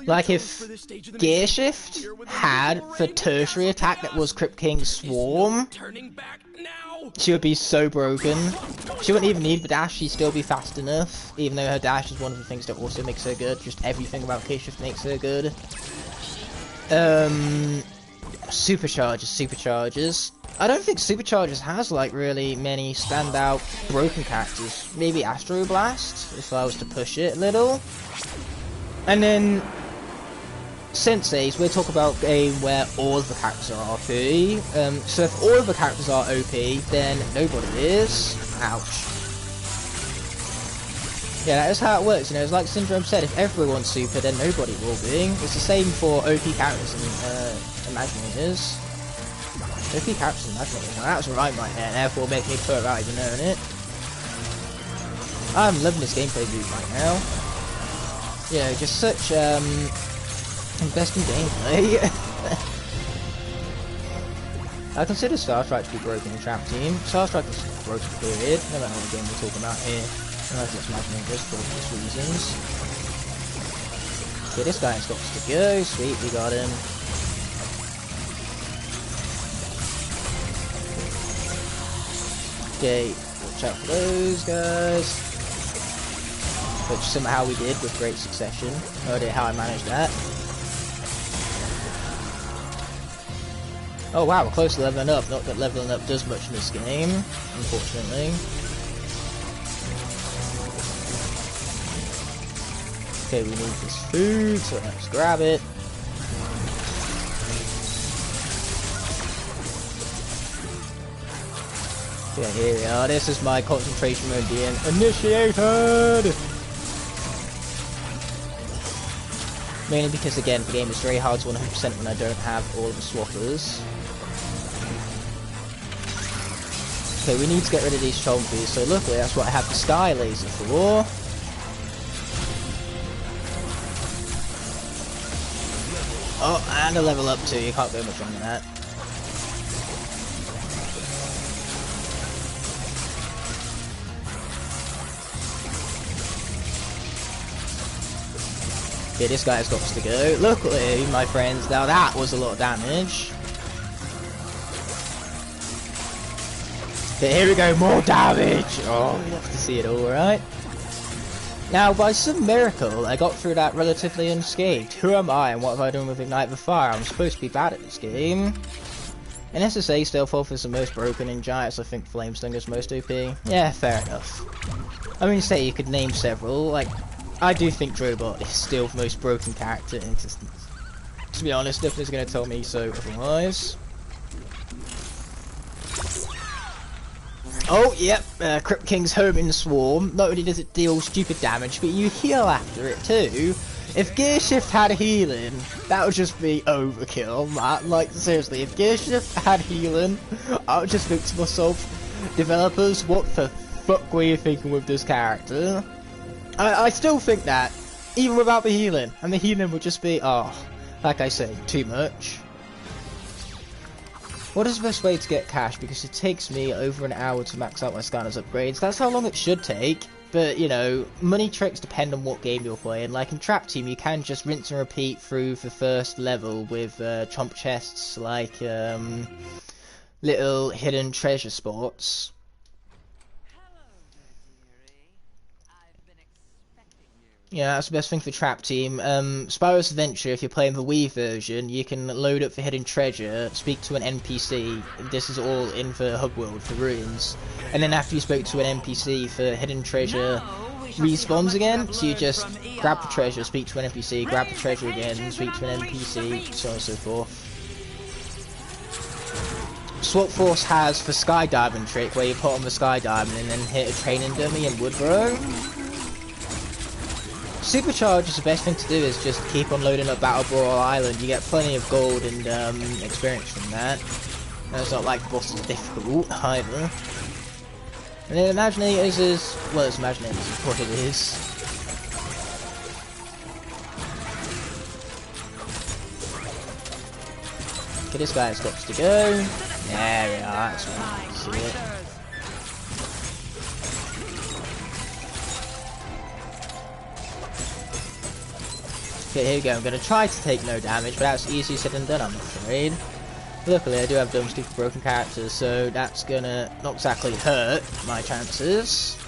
A: Like, if Gear Shift had the tertiary attack that was Crypt King's Swarm, she would be so broken. She wouldn't even need the dash, she'd still be fast enough, even though her dash is one of the things that also makes her good. Just everything about Gear Shift makes her good. Superchargers. I don't think Superchargers has, like, really many standout broken characters. Maybe Astro Blast, if I was to push it a little. And then Senseis, we'll talk about a game where all of the characters are OP. So if all of the characters are OP, then nobody is. Ouch. Yeah, that is how it works, you know, it's like Syndrome said, if everyone's super, then nobody will be. It's the same for OP characters and Imaginators. OP characters and Imaginators, now that's right in my head, therefore making me put it out even knowing it. I'm loving this gameplay loop right now. You know, just such, investing gameplay. I consider Star Strike to be broken in Trap Team. Star Strike is broken, period. No matter what game we're talking about here. Unless it's Imaginators for obvious reasons. Okay, this guy's got to go. Sweet, we got him. Okay, watch out for those guys. Which somehow we did with great succession. No idea how I managed that. Oh wow, we're close to leveling up. Not that leveling up does much in this game, unfortunately. Okay, we need this food, so let's grab it. Okay, here we are. This is my concentration mode being initiated! Mainly because, again, the game is very hard to 100% when I don't have all of the swappers. Okay, we need to get rid of these zombies, so luckily that's what I have the Sky Laser for. Oh, and a level up too, you can't go much wrong with that. Okay, this guy's got to go. Luckily, my friends, now that was a lot of damage. Okay, here we go, more damage! Oh, we have to see it all, right? Now, by some miracle, I got through that relatively unscathed. Who am I and what have I done with Ignite the Fire? I'm supposed to be bad at this game. In SSA, Stealth is the most broken. In Giants, I think Flameslinger's most OP. Yeah, fair enough. I mean, say you could name several, like, I do think Drobot is still the most broken character in existence. To be honest, nothing's going to tell me so otherwise. Oh, yep, Crypt King's home in the swarm. Not only does it deal stupid damage, but you heal after it too. If Gear Shift had healing, that would just be overkill, man. Like, seriously, if Gear Shift had healing, I would just think to myself, developers, what the fuck were you thinking with this character? I still think that, even without the healing, and the healing would just be, oh, like I say, too much. What is the best way to get cash? Because it takes me over an hour to max out my Skylanders upgrades. That's how long it should take. But, you know, money tricks depend on what game you're playing. Like in Trap Team, you can just rinse and repeat through the first level with chomp chests, like little hidden treasure spots. Yeah, that's the best thing for Trap Team. Spyro's Adventure, if you're playing the Wii version, you can load up for hidden treasure, speak to an NPC, this is all in the hub world, for ruins, and then after you spoke to an NPC for hidden treasure respawns again, so you just grab the treasure, speak to an NPC, grab the treasure again, speak to an NPC, so on and so forth. Swap Force has the skydiving trick, where you put on the skydiving and then hit a training dummy in Woodrow. Supercharge is the best thing to do, is just keep on loading up Battle Brawl Island. You get plenty of gold and experience from that. And it's not like the boss is difficult either. And then Imaginators is, well, it's Imaginators is what it is. Okay, this guy's got to go. There we are, that's right, you see it. Okay, here we go. I'm going to try to take no damage, but that's easier said than done, I'm afraid. Luckily, I do have dumb, stupid, broken characters, so that's going to not exactly hurt my chances.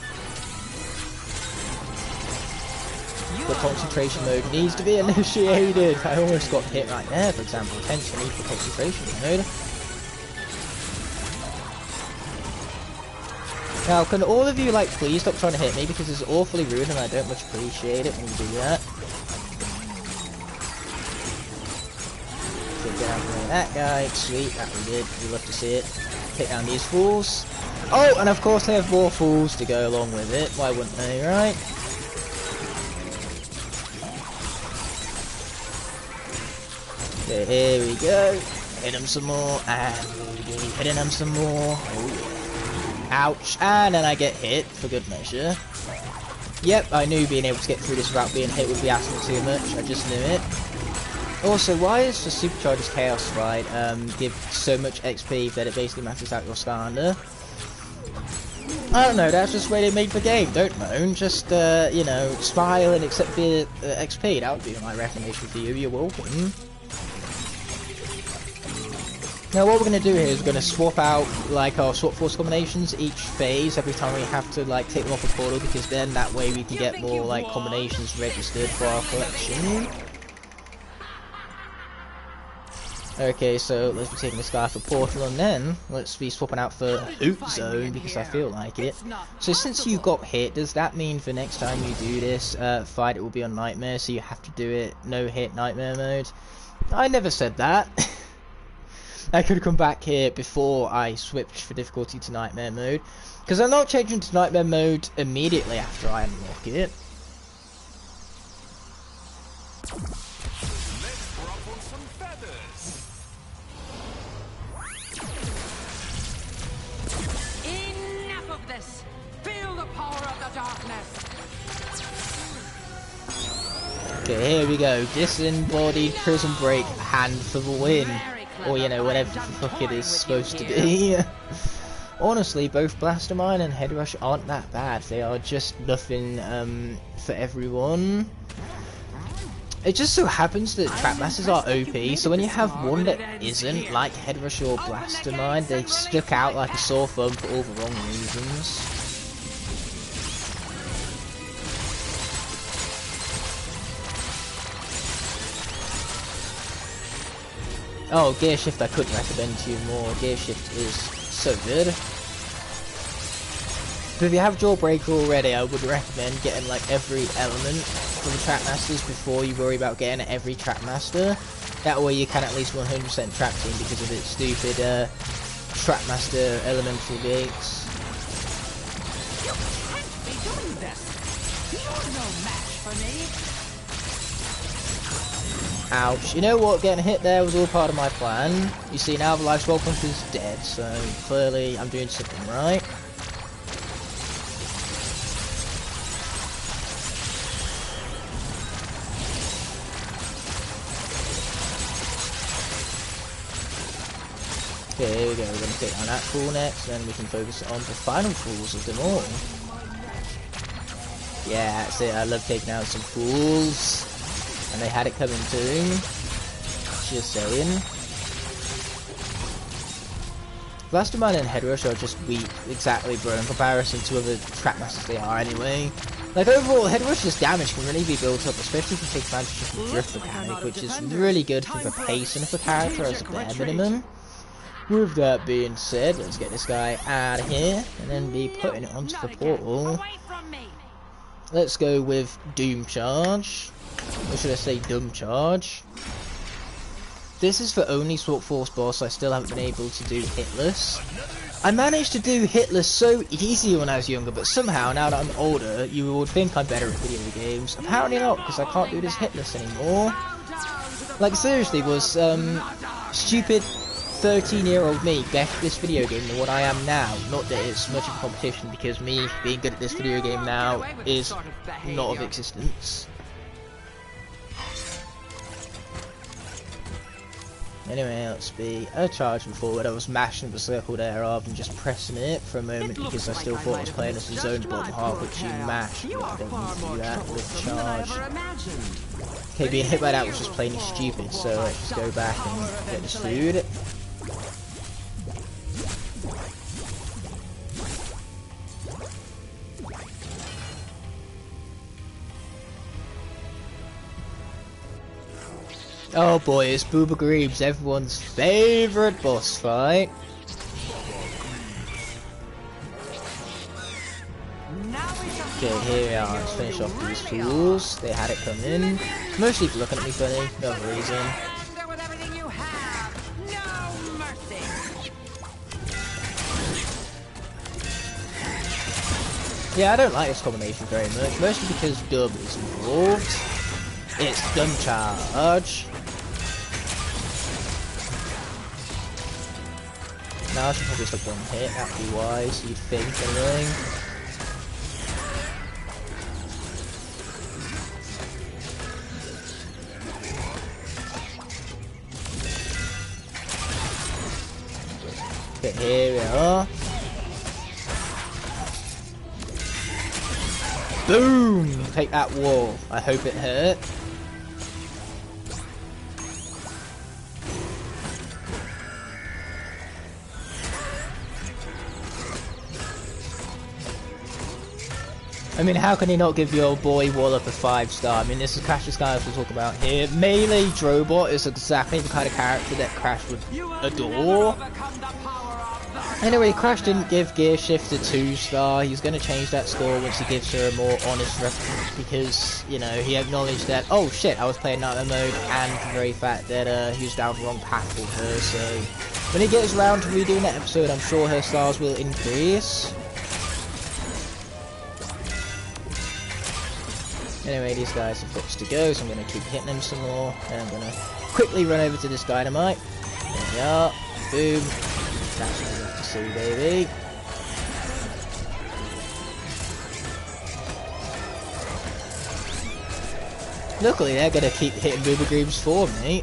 A: The concentration mode needs to be initiated. I almost got hit right there, for example. Attention, need for concentration mode. Now, can all of you, like, please stop trying to hit me, because it's awfully rude and I don't much appreciate it when you do that. Get down from that guy, sweet, that we did, we love to see it. Take down these fools. Oh, and of course they have more fools to go along with it, why wouldn't they, right? Okay, here we go. Hit him some more, and we'll be hitting him some more. Oh, yeah. Ouch, and then I get hit, for good measure. Yep, I knew being able to get through this without being hit would be asking too much, I just knew it. Also, why is the Supercharger's Chaos Ride give so much XP that it basically maxes out your Skylander? I don't know, that's just the way they made the game, don't moan, just, you know, smile and accept the XP, that would be my recommendation for you, you're welcome. Now what we're going to do here is we're going to swap out, like, our Swap Force combinations each phase every time we have to, like, take them off a portal, because then that way we can get more, like, combinations registered for our collection. Okay, so let's be taking this guy for Portal, and then let's be swapping out for Hoot Zone, because I feel like it. So since you got hit, does that mean for next time you do this fight it will be on Nightmare, so you have to do it no-hit Nightmare mode? I never said that. I could come back here before I switched for difficulty to Nightmare mode, because I'm not changing to Nightmare mode immediately after I unlock it. Okay, here we go. Disembodied prison break hand for the win. Or, you know, whatever the fuck it is supposed to be. Honestly, both Blaster Mine and Head Rush aren't that bad. They are just nothing for everyone. It just so happens that Trap Masters are OP, so when you have one that isn't, like Head Rush or Blaster Mine, they stick out like a sore thumb for all the wrong reasons. Oh, Gear Shift I couldn't recommend to you more. Gear Shift is so good. But if you have Jawbreaker already, I would recommend getting like every element from the Trap Masters before you worry about getting every Trap Master. That way you can at least 100% Trap Team because of its stupid Trap Master elemental gates.
C: You can't be doing this. You're no match for me.
A: Ouch. You know what? Getting hit there was all part of my plan. You see, now the Life Scroll Punch is dead, so clearly I'm doing something right. Okay, here we go. We're going to take on that fool next, then we can focus on the final fools of them all. Yeah, that's it. I love taking out some fools. And they had it coming too. Just saying. Blaster Mine and Head Rush are just weak, exactly, bro, in comparison to other Trap Masters they are anyway. Like, overall, Head Rush's damage can really be built up, especially if you take advantage of the drift mechanic, which is really good for the pacing of the character as a bare minimum. With that being said, let's get this guy out of here, and then be putting it onto the portal. Let's go with Doom Charge. Or should I say Dumb Charge? This is the only Sword Force boss I still haven't been able to do hitless. I managed to do hitless so easy when I was younger, but somehow, now that I'm older, you would think I'm better at video games. Apparently not, because I can't do this hitless anymore. Like, seriously, was stupid 13-year-old me better at this video game than what I am now? Not that it's much of a competition, because me being good at this video game now is not of existence. Anyway, let's be charging forward. I was mashing the circle there rather than just pressing it for a moment because I still thought I was playing as the zone bottom half, which you mash, but I don't need to do that with charge. Okay, being hit by that was just plainly stupid, so let's go back and get this food. Oh boy, it's Booba Greaves, everyone's favourite boss fight. Okay, here we are, let's finish off these fools. They had it come in. Mostly looking at me funny, no other reason. Yeah, I don't like this combination very much, mostly because Dub is involved. It's Dumb Charge. Now I should probably just one hit, that'd be wise, you'd think, anyway. Okay, here we are. Boom! Take that wall. I hope it hurt. I mean, how can he not give your boy Wallop a 5-star? I mean, this is Crash the Skylanders we're talking about here. Melee Drobot is exactly the kind of character that Crash would adore. Anyway, Crash didn't give Gear Shift a 2-star. He's going to change that score once he gives her a more honest reference because, you know, he acknowledged that, oh shit, I was playing Nightmare mode, and the very fact that he was down the wrong path with her, so when he gets around to redoing that episode, I'm sure her stars will increase. Anyway, these guys have got to go, so I'm going to keep hitting them some more, and I'm going to quickly run over to this dynamite. There we are. Boom. That's what I love to see, baby. Luckily, they're gonna keep hitting booby grooves for me.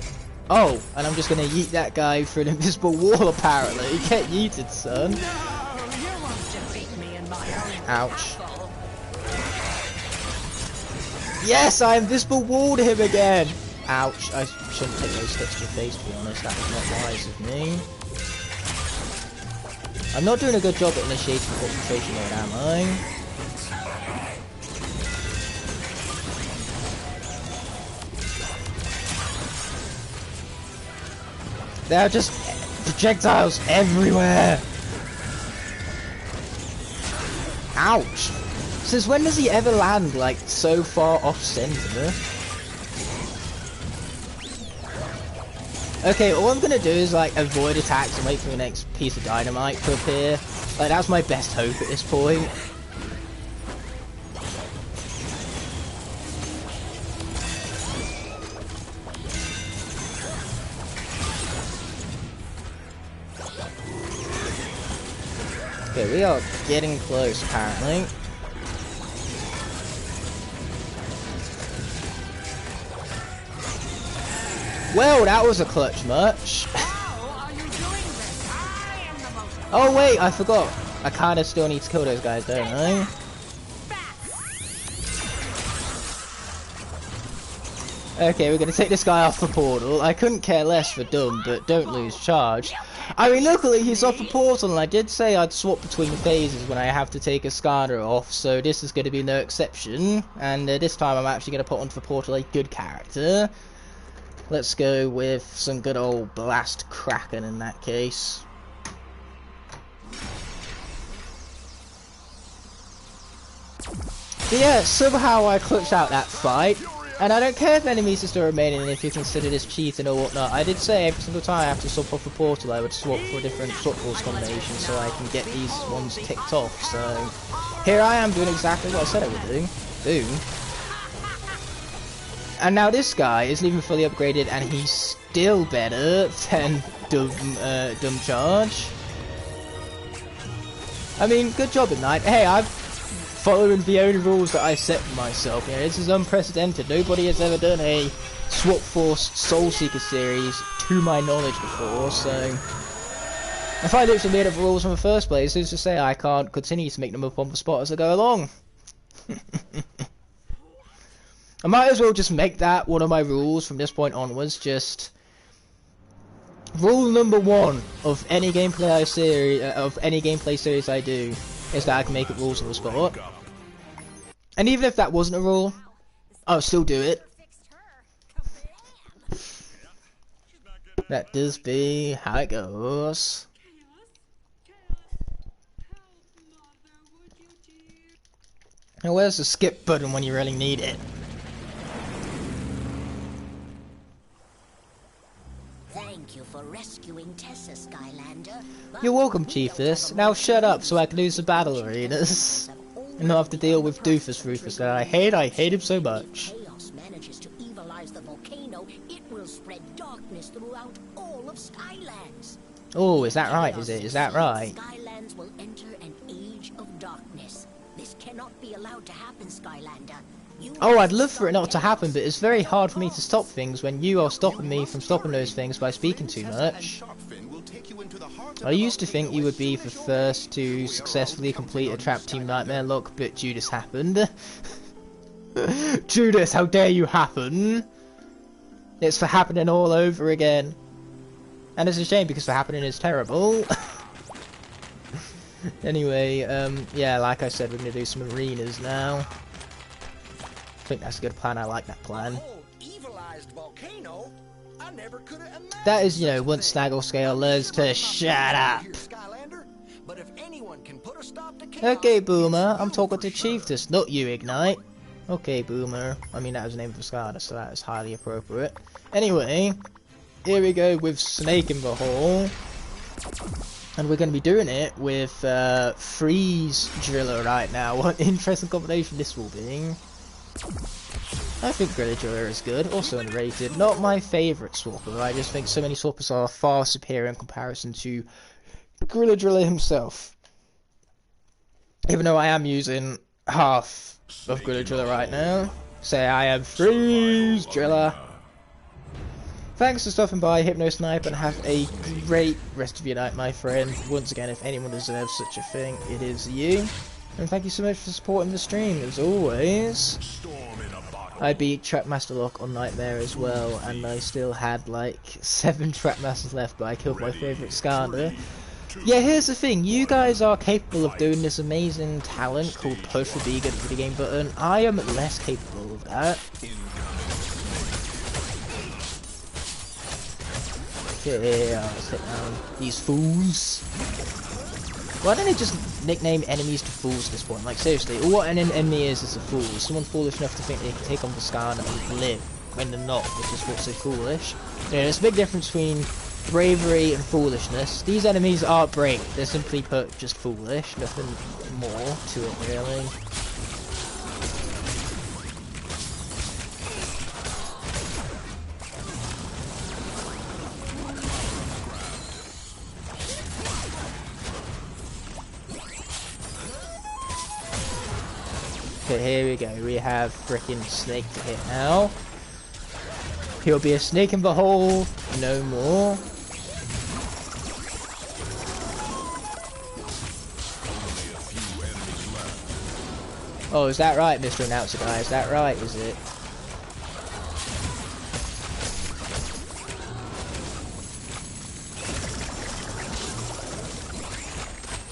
A: Oh, and I'm just gonna yeet that guy through an invisible wall, apparently. Get yeeted, son.
C: No, you won't defeat me in my own
A: Ouch.
C: castle.
A: Yes, I invisible walled him again! Ouch, I shouldn't take those hits to the face, to be honest. That was not wise of me. I'm not doing a good job at initiating concentration mode, am I? There are just projectiles everywhere! Ouch! Since when does he ever land, like, so far off-center? Okay, all I'm gonna do is, like, avoid attacks and wait for the next piece of dynamite to appear. Like, that's my best hope at this point. Okay, we are getting close, apparently. Well, that was a clutch match. Oh wait, I forgot. I kinda still need to kill those guys, don't I? Okay, we're gonna take this guy off the portal. I couldn't care less for dumb, but don't lose charge. I mean, luckily he's off the portal, and I did say I'd swap between phases when I have to take a Skylander off, so this is going to be no exception. And this time I'm actually going to put onto the portal a good character. Let's go with some good old Blast Kraken in that case. But yeah, somehow I clutched out that fight. And I don't care if enemies are still remaining and if you consider this cheating or whatnot. I did say every single time I have to swap off the portal I would swap for a different swap force combination so I can get these ones ticked off. So here I am doing exactly what I said I would do. Boom. And now this guy isn't even fully upgraded and he's still better than Dumb Charge. I mean, good job at night. Hey, I've following the only rules that I set for myself. You know, this is unprecedented. Nobody has ever done a Swap Force Soul Seeker series to my knowledge before, so if I literally made up rules in the first place, who's to say I can't continue to make them up on the spot as I go along? I might as well just make that one of my rules from this point onwards. Just rule number one of any gameplay series I do is that I can make up rules on the spot. And even if that wasn't a rule, I'll still do it. That does be how it goes. And where's the skip button when you really need it?
D: Thank you for rescuing Tessa, Skylander.
A: You're welcome, Chiefess. Now shut up so I can lose the battle arenas. And not have to deal with Doofus Rufus that I hate him so much.
D: Chaos manages to evilize the volcano, it will spread darkness throughout all of Skylands.
A: Oh, is that right, is it? Is that right?
D: Skylands will enter an age of darkness. This cannot be allowed to happen, Skylander.
A: Oh, I'd love for it not to happen, but it's very hard for me to stop things when you are stopping me from stopping those things by speaking too much. I used to think you would be the first to successfully complete a Trap Team Nightmare look, but Judas happened. Judas, how dare you happen? It's for happening all over again. And it's a shame because for happening is terrible. Anyway, yeah, like I said, we're going to do some arenas now. I think that's a good plan. I like that plan. That is, you know, once Snagglescale learns to shut up. Okay, Boomer, I'm talking to Chiefess, not you, Ignite. Okay, Boomer. I mean, that was the name of the Skylander, so that is highly appropriate. Anyway, here we go with Snake in the Hole. And we're going to be doing it with Freeze Driller right now. What an interesting combination this will be. I think Gorilla Driller is good, also underrated. Not my favourite swapper, I just think so many swappers are far superior in comparison to Gorilla Driller himself. Even though I am using half of Gorilla Driller right now. Say I am Freeze Driller. Thanks for stopping by, Hypno Snipe, and have a great rest of your night, my friend. Once again, if anyone deserves such a thing, it is you. And thank you so much for supporting the stream, as always. I beat Trapmaster Lock on Nightmare as well, and I still had like 7 Trapmasters left, but I killed my favourite Skylander. Yeah, here's the thing, you guys are capable of doing this amazing talent called push the B good for the game button. I am less capable of that. Yeah, let's hit down these fools. Why don't they just nickname enemies to fools at this point? Like, seriously, all what an enemy is a fool. Someone foolish enough to think they can take on the Skylander and live when they're not, which is what's so foolish. You know, there's a big difference between bravery and foolishness. These enemies aren't brave, they're simply put just foolish. Nothing more to it, really. Okay, here we go. We have frickin' Snake to hit now. He'll be a snake in the hole, no more. Oh, is that right, Mr. Announcer guy? Is that right, is it?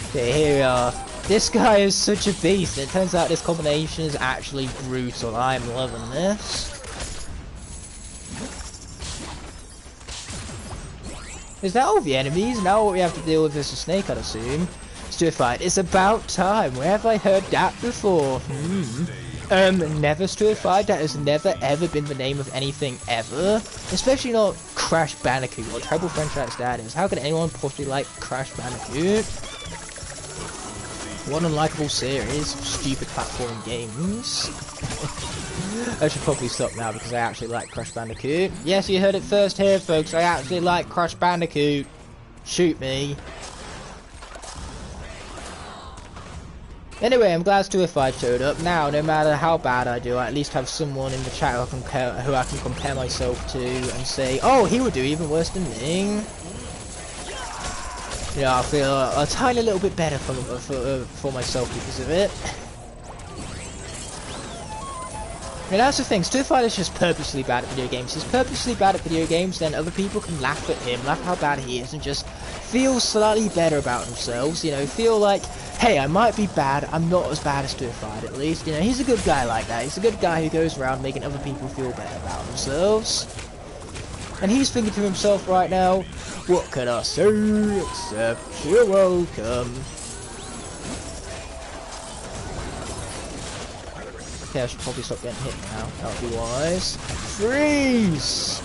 A: Okay, here we are. This guy is such a beast. It turns out this combination is actually brutal. I'm loving this. Is that all the enemies? Now what we have to deal with is a snake, I'd assume. Stupefied. It's about time. Where have I heard that before? Never Stupefied. That has never ever been the name of anything ever. Especially not Crash Bandicoot. What a terrible franchise that is. How can anyone possibly like Crash Bandicoot? What an unlikable series of stupid platforming games. I should probably stop now because I actually like Crash Bandicoot. Yes, you heard it first here, folks. I actually like Crash Bandicoot. Shoot me. Anyway, I'm glad Stupefied showed up. Now, no matter how bad I do, I at least have someone in the chat who I can compare myself to and say, oh, he would do even worse than me. You know, I feel a tiny little bit better for myself because of it. And that's the thing, Stupefied is just purposely bad at video games. He's purposely bad at video games, then other people can laugh at him, laugh how bad he is, and just feel slightly better about themselves, you know, feel like, hey, I might be bad, I'm not as bad as Stupefied at least, you know, he's a good guy like that. He's a good guy who goes around making other people feel better about themselves. And he's thinking to himself right now, what can I say except you're welcome. Okay, I should probably stop getting hit now. That would be wise. Freeze!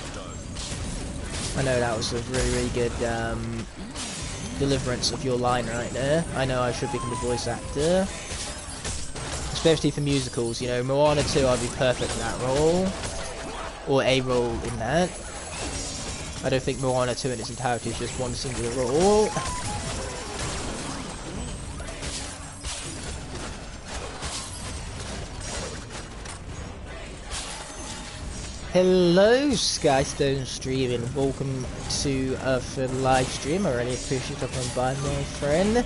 A: I know that was a really, really good deliverance of your line right there. I know I should become a voice actor. Especially for musicals, you know, Moana 2 I'd be perfect in that role. Or a role in that. I don't think Moana 2 in its entirety is just one singular role. Hello, Skystone Streaming. Welcome to the live stream. I really appreciate you coming by, my friend.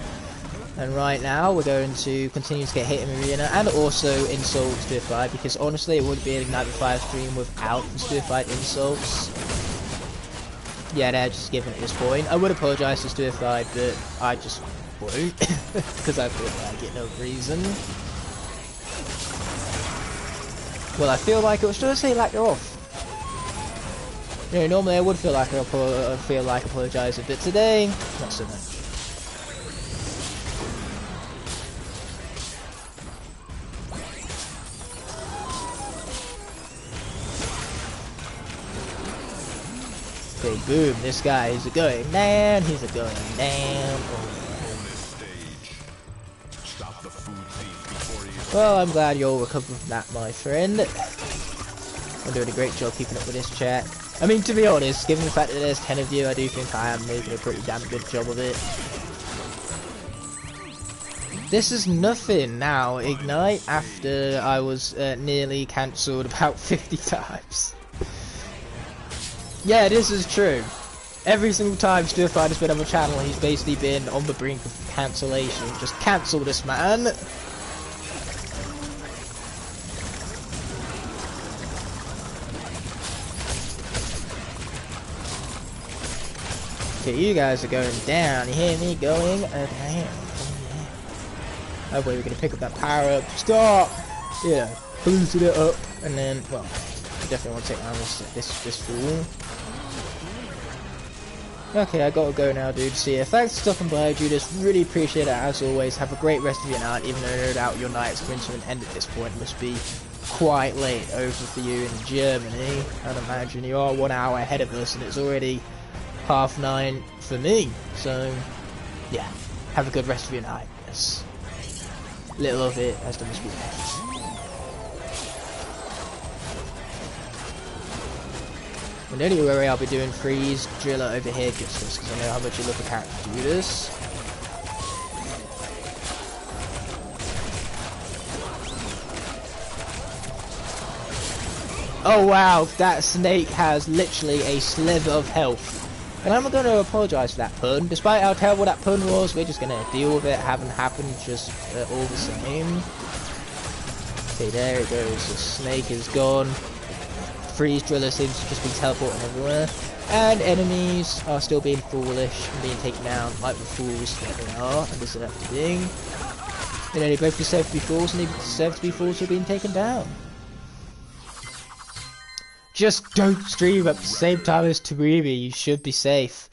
A: And right now, we're going to continue to get hit in Arena and also insult Stupefied, because honestly, it wouldn't be an Ignite the Fire stream without the Stupefied insults. Yeah, they're just given at this point. I would apologise to Stupefied, but I just won't, because I feel like it, no reason. Well, I feel like it was just say like they're off. You know, normally I would feel like apologising, but today, not so much. Okay, boom, this guy is going down, he's a going down. Well, I'm glad you all recovered from that, my friend. I'm doing a great job keeping up with this chat. I mean, to be honest, given the fact that there's 10 of you, I do think I am making a pretty damn good job of it. This is nothing now, Ignite, after I was nearly cancelled about 50 times. Yeah, this is true. Every single time Stirfighter's been on the channel, he's basically been on the brink of cancellation. Just cancel this man. Okay, you guys are going down. You hear me going down? Oh, yeah. Oh wait, we're gonna pick up that power up. Stop! Yeah, boosted it up, and then, well, I definitely want to take down this fool. Okay, I gotta go now, dude. See ya. Thanks for stopping by, Judas. Really appreciate it as always. Have a great rest of your night, even though no doubt your night's coming to an end at this point. It must be quite late over for you in Germany. I'd imagine you are 1 hour ahead of us, and it's already 9:30 for me. So, yeah, have a good rest of your night. Yes. Little of it has done this week. And the only worry I'll be doing freeze driller over here gets this, because I know how much you love a character to do this. Oh wow, that snake has literally a sliver of health. And I'm going to apologise for that pun. Despite how terrible that pun was, we're just going to deal with it. Haven't happened, just all the same. Okay, there it goes. The snake is gone. Freeze driller seems to just be teleporting everywhere. And enemies are still being foolish and being taken down like the fools that they are and deserve to be. You know, they both deserve to be fools and they deserve to be fools who are being taken down. Just don't stream at the same time as Tarimi, you should be safe.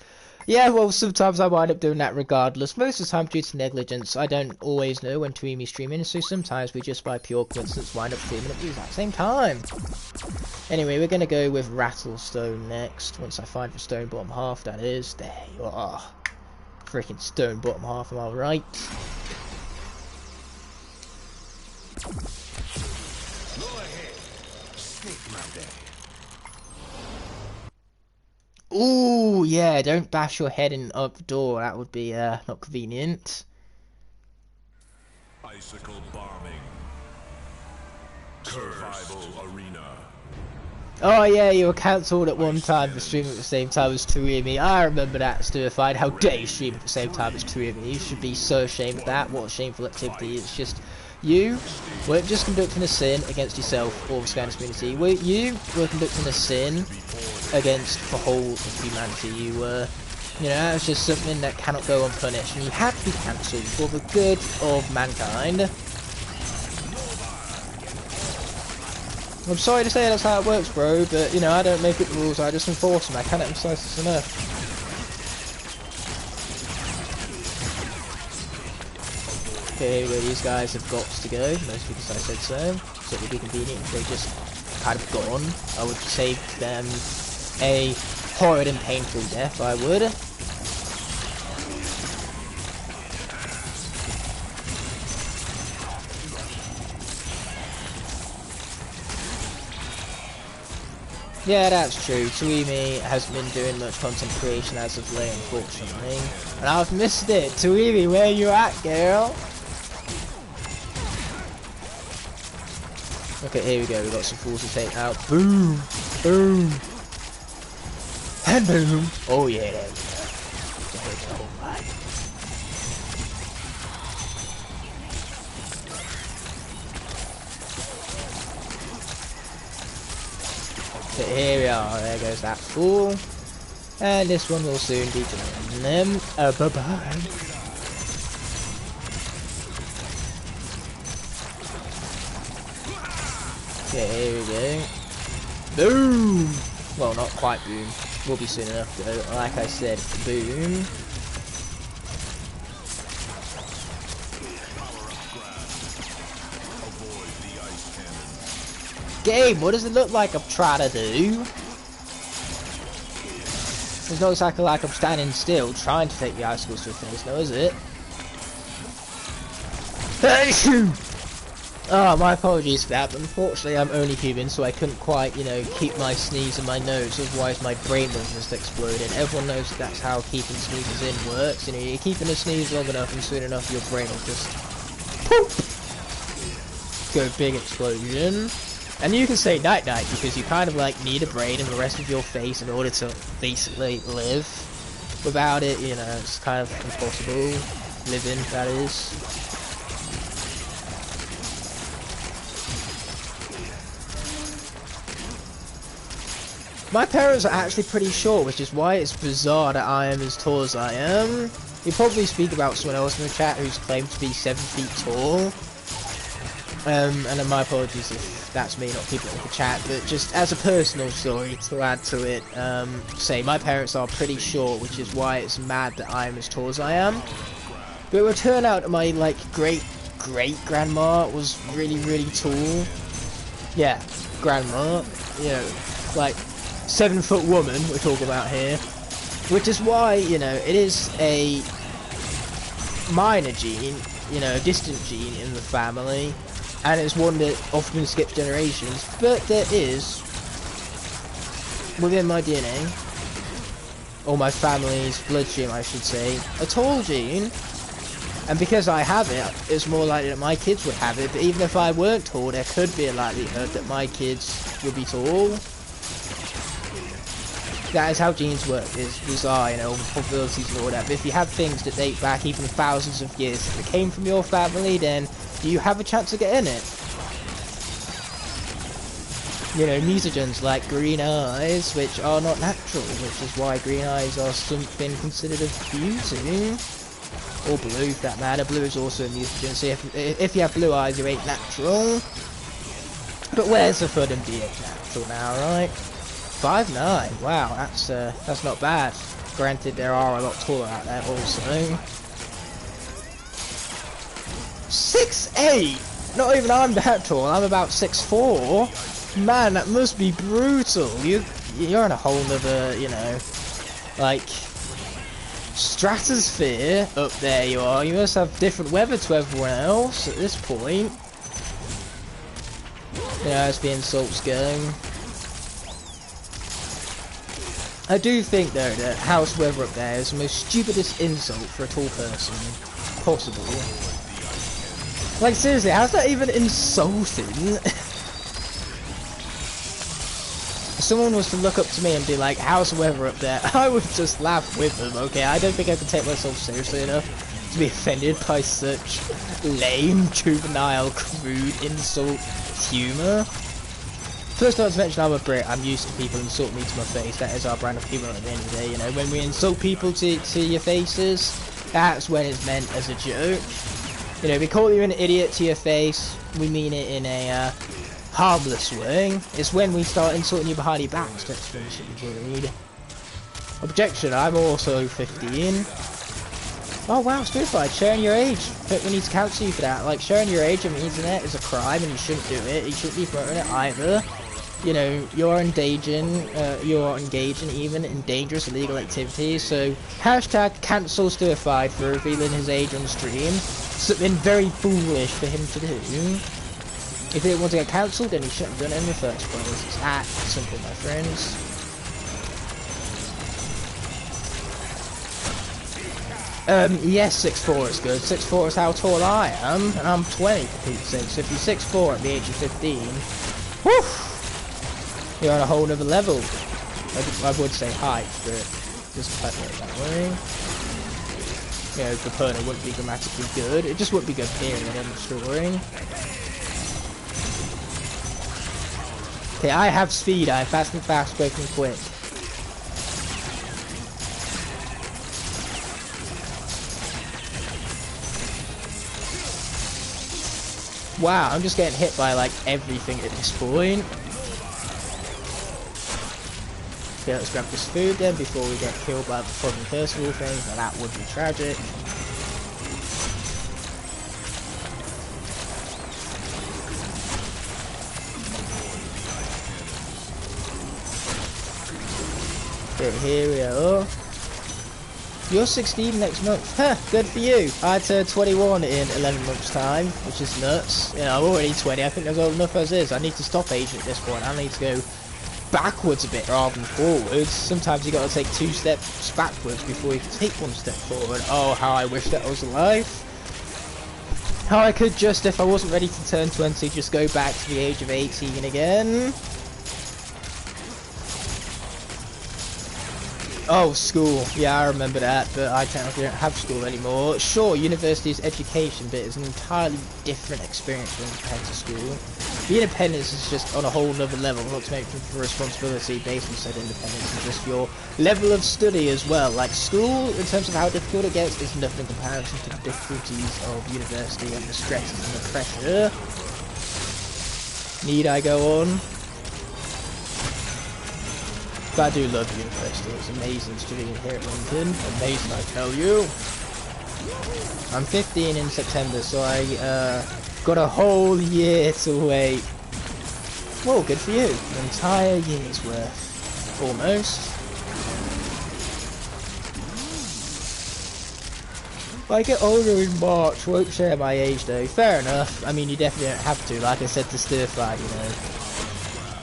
A: Yeah, well, sometimes I wind up doing that regardless. Most of the time due to negligence, I don't always know when Tarimi's streaming, so sometimes we just by pure coincidence wind up streaming at the exact same time. Anyway, we're going to go with Rattlestone next, once I find the stone bottom half, that is. There you are. Freaking stone bottom half, am I right?
B: Go ahead. Sneak my day.
A: Ooh, yeah, don't bash your head in up the door, that would be not convenient.
B: Icicle bombing. Survival arena.
A: Oh yeah, you were cancelled at one time for streaming at the same time as Tarimi. I remember that, Stirfied. How dare you stream at the same time as Tarimi? You should be so ashamed of that. What a shameful activity. It's just, you weren't just conducting a sin against yourself or the Skylanders community. You were conducting a sin against the whole of humanity. You were, you know, that was just something that cannot go unpunished, and you had to be cancelled for the good of mankind. I'm sorry to say that's how it works, bro, but, you know, I don't make up the rules, I just enforce them. I cannot emphasize this enough. Okay, well, these guys have got to go, mostly because I said so. So it would be convenient if they just had gone. I would save them a horrid and painful death, I would. Yeah, that's true. Tarimi hasn't been doing much content creation as of late, unfortunately. And I've missed it. Tarimi, where you at, girl? Okay, here we go. We've got some fools to take out. Boom! Boom! And boom! Oh yeah, there we go. Alright. So here we are, there goes that fool. And this one will soon be joining them. Bye-bye. Okay, here we go. Boom! Well, not quite boom. Will be soon enough though. Like I said, boom. Game, what does it look like I'm trying to do? It's not exactly like I'm standing still trying to take the icicles to the face, no, is it? Oh, my apologies for that, but unfortunately I'm only human, so I couldn't quite, you know, keep my sneeze in my nose, otherwise my brain would have just exploded. Everyone knows that's how keeping sneezes in works, you know, you're keeping a sneeze long enough and soon enough your brain will just Go big explosion. And you can say night night because you kind of like need a brain and the rest of your face in order to basically live. Without it, you know, it's kind of impossible. Living, that is. My parents are actually pretty short, which is why it's bizarre that I am as tall as I am. You probably speak about someone else in the chat who's claimed to be 7 feet tall. And then my apologies if that's me, not people in the chat, but just as a personal story to add to it, say my parents are pretty short, which is why it's mad that I am as tall as I am. But it would turn out my, like, great-grandma was really tall. Yeah, grandma, you know, like, 7-foot woman we're talking about here. Which is why, you know, it is a minor gene, you know, a distant gene in the family. And it's one that often skips generations. But there is, within my DNA, or my family's bloodstream I should say, a tall gene. And because I have it, it's more likely that my kids would have it. But even if I weren't tall, there could be a likelihood that my kids would be tall. That is how genes work. It's bizarre, you know, probabilities and all that. But if you have things that date back even thousands of years that came from your family, then you have a chance to get in it. You know, mutagens like green eyes, which are not natural, which is why green eyes are something considered a beauty. Or blue, for that matter. Blue is also a mutagen, so if you have blue eyes, you ain't natural. But where's the fun in being natural now, right? 5'9", wow, that's not bad. Granted, there are a lot taller out there also. 6'8", not even I'm that tall. I'm about 6'4". Man, that must be brutal. You're in a whole nother, you know, like stratosphere up there. You are. You must have different weather to everyone else at this point. Yeah, as the insults go. I do think though that house weather up there is the most stupidest insult for a tall person possible. Like seriously, how's that even insulting? If someone was to look up to me and be like, how's the weather up there? I would just laugh with them, okay? I don't think I could take myself seriously enough to be offended by such lame, juvenile, crude insult humour. First not to mention I'm a Brit, I'm used to people insulting me to my face. That is our brand of humour at the end of the day, you know. When we insult people to your faces, that's when it's meant as a joke. You know, we call you an idiot to your face, we mean it in a harmless way. It's when we start insulting you behind your backs that's when you should be worried. Objection, I'm also 15. Oh wow, Stupefied, sharing your age. I think we need to counsel you for that. Like, sharing your age on the internet is a crime and you shouldn't do it. You shouldn't be promoting it either. You know, you're engaging even in dangerous illegal activities, so hashtag cancel Stupefied for revealing his age on stream. Something very foolish for him to do. If he didn't want to get cancelled, then he shouldn't have done it in the first place. It's that simple, my friends. Yes, 6'4" is good. 6'4" is how tall I am, and I'm 20 for Pete's sake. So if you're 6'4" at the age of 15, whew, you're on a whole other level. I would say height, but just put it that way. You know, the pun wouldn't be grammatically good. It just wouldn't be good, period, in the story. Okay, I have speed. I have fast and fast, quick and quick. Wow, I'm just getting hit by like everything at this point. Okay, let's grab this food then before we get killed by the fucking Percival thing. Now that would be tragic. Okay, here we are. You're 16 next month. Huh, good for you. I turn 21 in 11 months' time, which is nuts. You know, I'm already 20. I think that's old enough as is. I need to stop aging at this point. I need to go backwards a bit rather than forwards. Sometimes you got to take 2 steps backwards before you can take 1 step forward. Oh, how I wish that was life. Oh, I could just, if I wasn't ready to turn 20, just go back to the age of 18 again. Oh, school. Yeah, I remember that, but I technically don't have school anymore. Sure, university is education, but it's an entirely different experience when compared to school. The independence is just on a whole nother level, not to mention the responsibility based on said independence and just your level of study as well. Like school, in terms of how difficult it gets, is nothing in comparison to the difficulties of university and the stresses and the pressure. Need I go on? But I do love university. It's amazing studying here at Lincoln. Amazing, I tell you. I'm 15 in September, so I got a whole year to wait. Well, good for you. An entire year's worth. Almost. If I get older in March, won't share my age though. Fair enough. I mean, you definitely don't have to. Like I said to Stir-Fried, you know.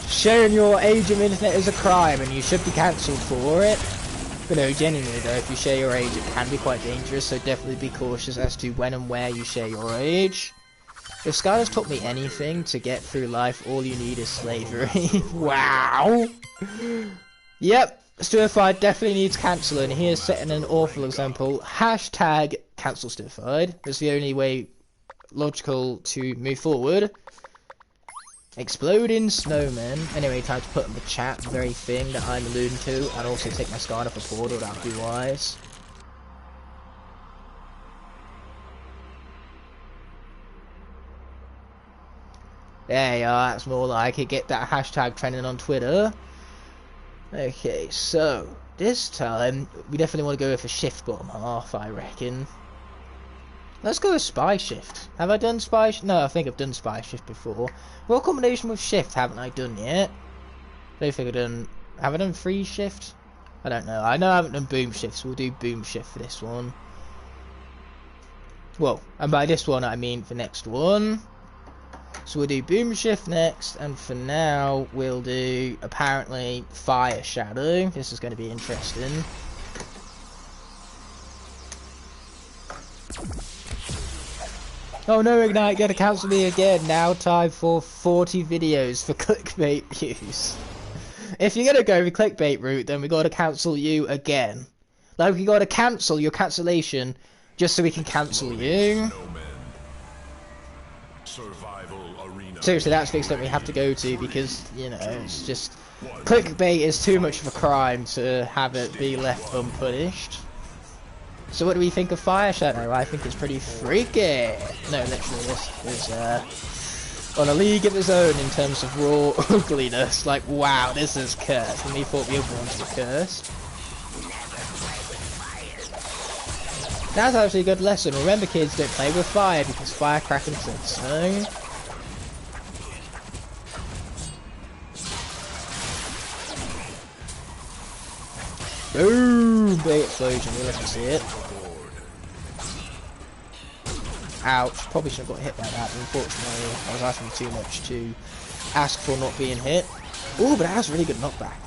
A: Sharing your age of internet is a crime and you should be cancelled for it. But no, genuinely though, if you share your age it can be quite dangerous, so definitely be cautious as to when and where you share your age. If Skylanders taught me anything to get through life, all you need is slavery. Wow! Yep, Stir-Fried definitely needs cancelling. He is setting an awful example. Hashtag cancel Stir-Fried. That's the only way logical to move forward. Exploding snowmen. Anyway, time to put in the chat the very thing that I'm alluding to, and also take my Skylander for portal, that would be wise. There you are, that's more like it. Get that hashtag trending on Twitter. Okay, so this time we definitely want to go with a shift bottom half, I reckon. Let's go with spy shift. Have I done spy shift? No, I think I've done spy shift before. What combination with shift haven't I done yet? I don't think I've done... Have I done free shift? I don't know. I know I haven't done boom shift, so we'll do boom shift for this one. Well, and by this one I mean the next one. So we'll do boom shift next, and for now we'll do apparently fire shadow. This is going to be interesting. Oh no, Ignite, gonna cancel me again. Now time for 40 videos for clickbait views. If you're gonna go the clickbait route, then we gotta cancel you again. Like, we gotta cancel your cancellation just so we can cancel you. Seriously, that's the extent we have to go to because, you know, it's just... Clickbait is too much of a crime to have it be left unpunished. So what do we think of Fire Shadow? I think it's pretty freaky. No, literally this is on a league of its own in terms of raw ugliness. Like, wow, this is cursed. And we thought the other ones were cursed. That's actually a good lesson. Remember, kids, don't play with fire because firecrackers said so. Boom! Big explosion, we'll let you see it. Ouch, probably shouldn't have got hit by that, unfortunately. I was asking too much to ask for not being hit. Ooh, but that has really good knockback.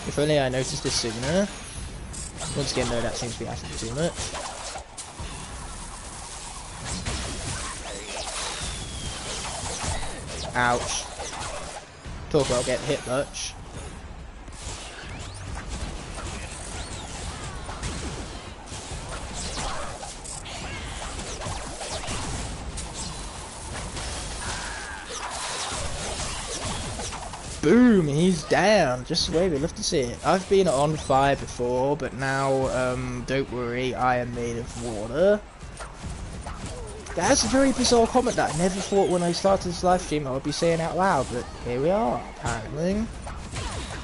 A: If only I noticed this sooner. Once again, though, that seems to be asking too much. Ouch. Talk about getting hit much. Boom, he's down, just the way we love to see it. I've been on fire before, but now, don't worry, I am made of water. That's a very bizarre comment that I never thought when I started this live stream I would be saying out loud, but here we are, apparently.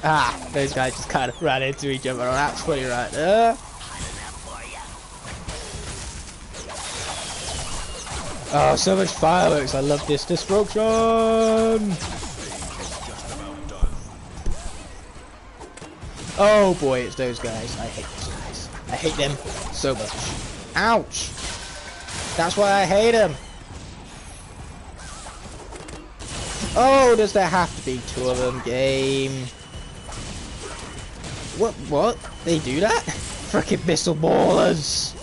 A: Ah, those guys just kind of ran into each other, that's funny right there. Oh, so much fireworks, I love this destruction! Oh boy, it's those guys. I hate those guys. I hate them so much. Ouch! That's why I hate them. Oh, does there have to be two of them? Game. What? They do that? Frickin' missile ballers!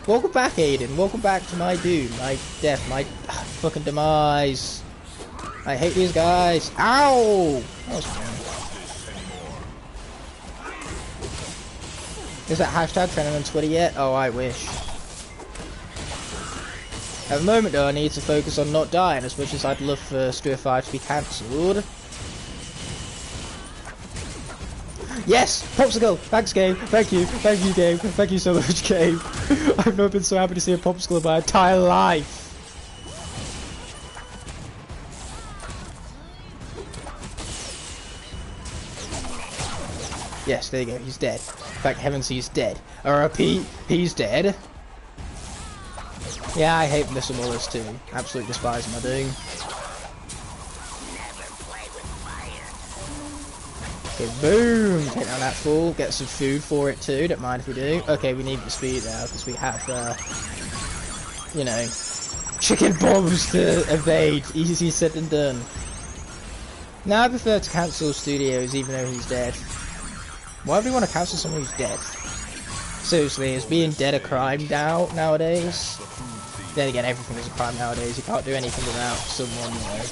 A: Welcome back, Aiden. Welcome back to my doom, my death, my fucking demise. I hate these guys. Ow! That was fun. Is that hashtag trending on Twitter yet? Oh, I wish. At the moment, though, I need to focus on not dying as much as I'd love for Stuart 5 to be cancelled. Yes! Popsicle! Thanks, game! Thank you! Thank you, game! Thank you so much, game! I've never been so happy to see a popsicle in my entire life! Yes, there you go, he's dead. Thank heavens he's dead. I repeat, he's dead. Yeah, I hate missile mullers too. Absolutely despise my doing. Okay, boom! Take down that fool. Get some food for it too. Don't mind if we do. Okay, we need the speed now because we have, you know, chicken bombs to evade. Easier said than done. Now I prefer to cancel studios even though he's dead. Why would we want to cancel someone who's dead? Seriously, is being dead a crime nowadays? Then again, everything is a crime nowadays. You can't do anything without someone, you know,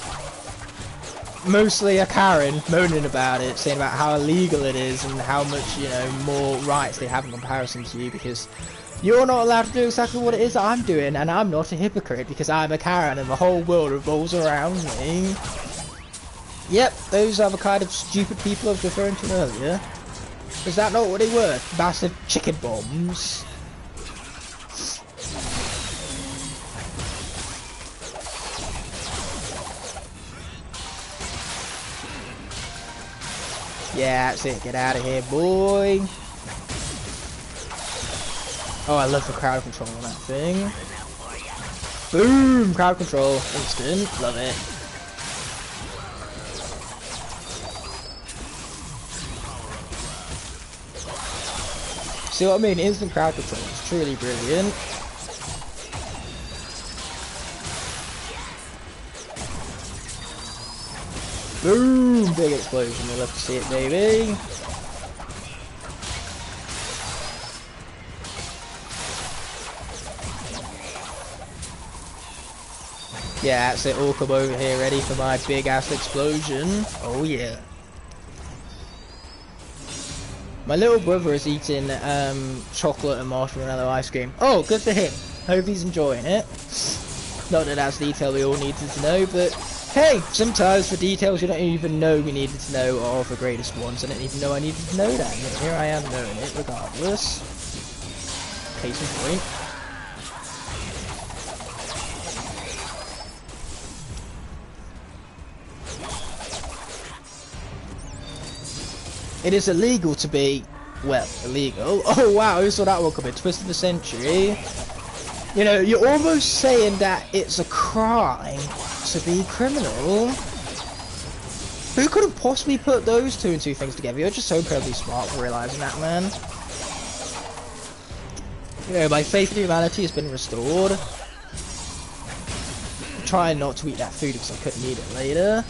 A: mostly a Karen moaning about it, saying about how illegal it is and how much, you know, more rights they have in comparison to you because you're not allowed to do exactly what it is that I'm doing, and I'm not a hypocrite because I'm a Karen and the whole world revolves around me. Yep, those are the kind of stupid people I was referring to earlier. Is that not what they were? Massive chicken bombs. Yeah, that's it. Get out of here, boy. Oh, I love the crowd control on that thing. Boom! Crowd control. Instant. Love it. See what I mean? Instant crowd control is truly brilliant. Boom! Big explosion. We'll love to see it, baby. Yeah, that's it. All come over here ready for my big ass explosion. Oh yeah. My little brother is eating chocolate and marshmallow ice cream. Oh, good for him. Hope he's enjoying it. Not that that's detail we all needed to know, but hey, sometimes the details you don't even know we needed to know are the greatest ones. I didn't even know I needed to know that, and here I am knowing it regardless. Case in point. It is illegal to be, well, illegal. Oh wow, who saw that one coming? Twist of the century. You know, you're almost saying that it's a crime to be criminal. Who could have possibly put those two and two things together? You're just so incredibly smart for realising that, man. You know, my faith in humanity has been restored. I'm trying not to eat that food because I couldn't eat it later.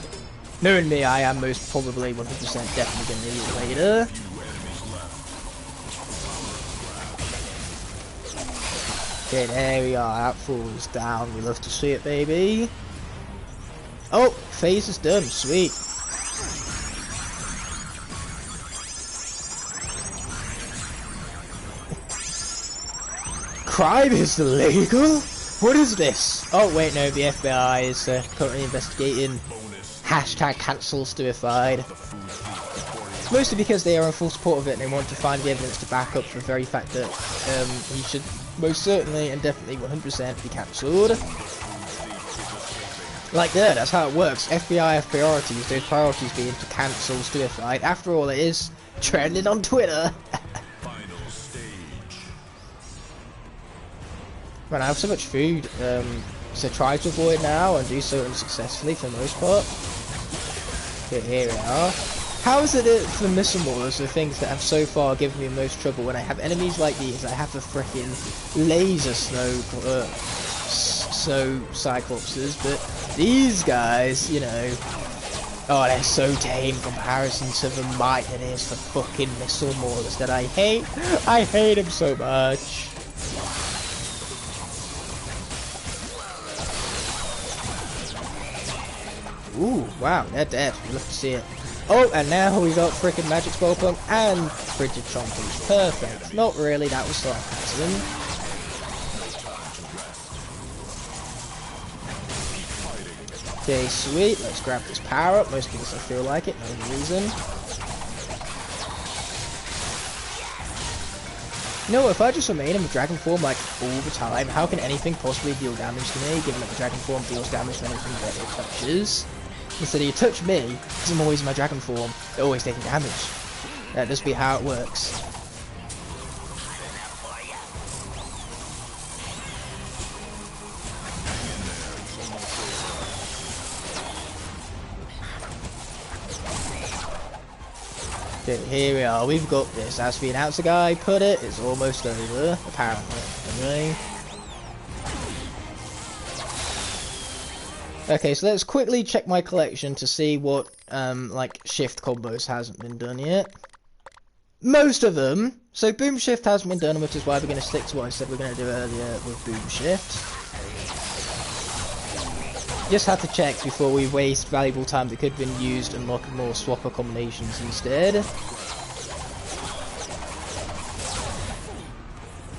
A: Knowing me, I am most probably 100% definitely going to eat it later. Okay, there we are. That falls down. We love to see it, baby. Oh, phase is done. Sweet. Crime is illegal? What is this? Oh, wait, no. The FBI is currently investigating. Hashtag cancel Stuified. Mostly because they are in full support of it and they want to find the evidence to back up the very fact that he should most certainly and definitely 100% be cancelled. Like that's how it works. FBI have priorities, those priorities being to cancel Stuified. After all, it is trending on Twitter. Man, I have so much food, so try to avoid now and do so unsuccessfully for the most part. Okay, here we are. How is it for missile maulers, the things that have so far given me the most trouble? When I have enemies like these, I have the frickin' laser snow cyclopses, but these guys, you know, oh, they're so tame in comparison to the might that is for fucking missile maulers that I hate. I hate them so much. Ooh, wow, they're dead. We'll have to see it. Oh, and now we got frickin' Magic Spell Punk and Frigid Chompies. Perfect. Not really, that was sarcasm. Okay, sweet. Let's grab this power up. Most because I feel like it, no reason. You know, if I just remain in the Dragon form like all the time, how can anything possibly deal damage to me, given that the Dragon form deals damage to anything that it touches? Instead of you touch me, because I'm always in my Dragon form, they're always taking damage. That must be how it works. Okay, here we are, we've got this. As the announcer guy put it, it's almost over, apparently. Anyway. Okay, so let's quickly check my collection to see what, like, shift combos hasn't been done yet. Most of them! So boom shift hasn't been done, which is why we're going to stick to what I said we're going to do earlier with boom shift. Just had to check before we waste valuable time that could have been used and unlock more swapper combinations instead.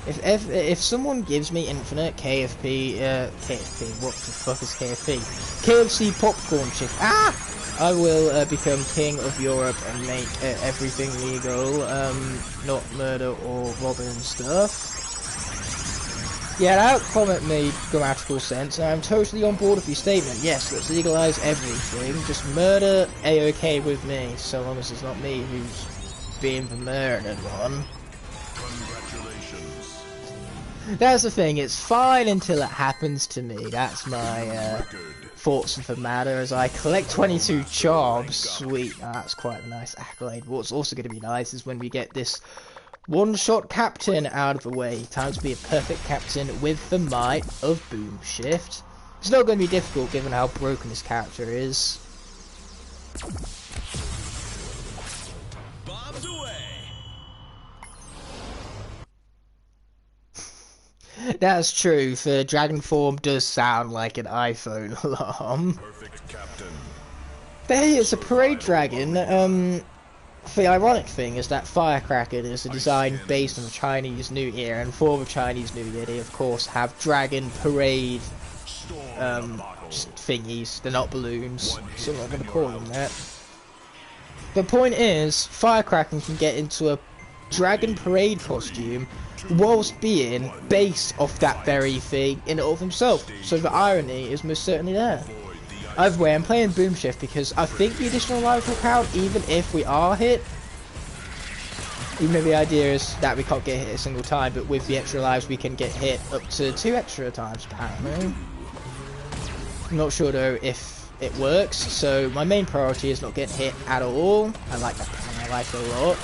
A: If someone gives me infinite KFP, what the fuck is KFP? KFC popcorn chip. I will become king of Europe and make everything legal, not murder or robbing stuff. Yeah, that comment made grammatical sense, and I'm totally on board with your statement. Yes, let's legalize everything. Just murder A-OK with me, so long as it's not me who's being the murdered one.
B: Congratulations.
A: That's the thing, it's fine until it happens to me. That's my thoughts of the matter as I collect 22 charms. Sweet, that's quite a nice accolade. What's also going to be nice is when we get this one-shot captain out of the way. Time to be a perfect captain with the might of boom shift. It's not going to be difficult given how broken this character is.
C: Bombs away.
A: That's true, the dragon form does sound like an iPhone alarm.
B: Perfect captain.
A: But hey, it's a parade dragon. The ironic thing is that Firecracker is a design based on the Chinese New Year, and for the Chinese New Year they of course have dragon parade thingies. They're not balloons, so I'm not going to call them that. The point is, Firecracker can get into a dragon parade costume whilst being based off that very thing in and of himself, so the irony is most certainly there. Either way, I'm playing Boom Shift because I think the additional lives will count even if we are hit. Even though the idea is that we can't get hit a single time, but with the extra lives we can get hit up to 2 extra times apparently. I'm not sure though if it works, so my main priority is not getting hit at all. I like that part of my life a lot.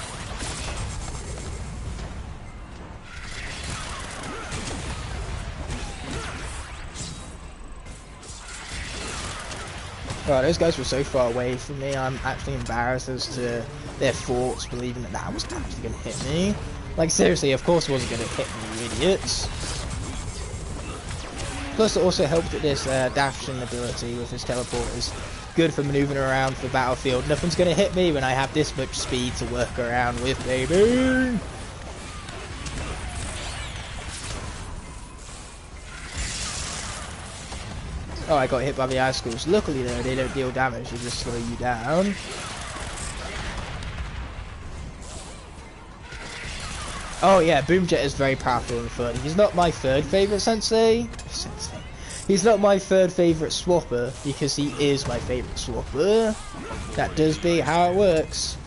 A: Right, those guys were so far away from me, I'm actually embarrassed as to their thoughts, believing that that was actually going to hit me. Like, seriously, of course it wasn't going to hit me, you idiots. Plus, it also helped that this dashing ability with his teleport is good for maneuvering around the battlefield. Nothing's going to hit me when I have this much speed to work around with, baby! Oh, I got hit by the icicles. Luckily though, they don't deal damage, they just slow you down. Oh yeah, Boomjet is very powerful in fun. He's not my third favourite sensei. He's not my third favourite swapper, because he is my favourite swapper. That does be how it works.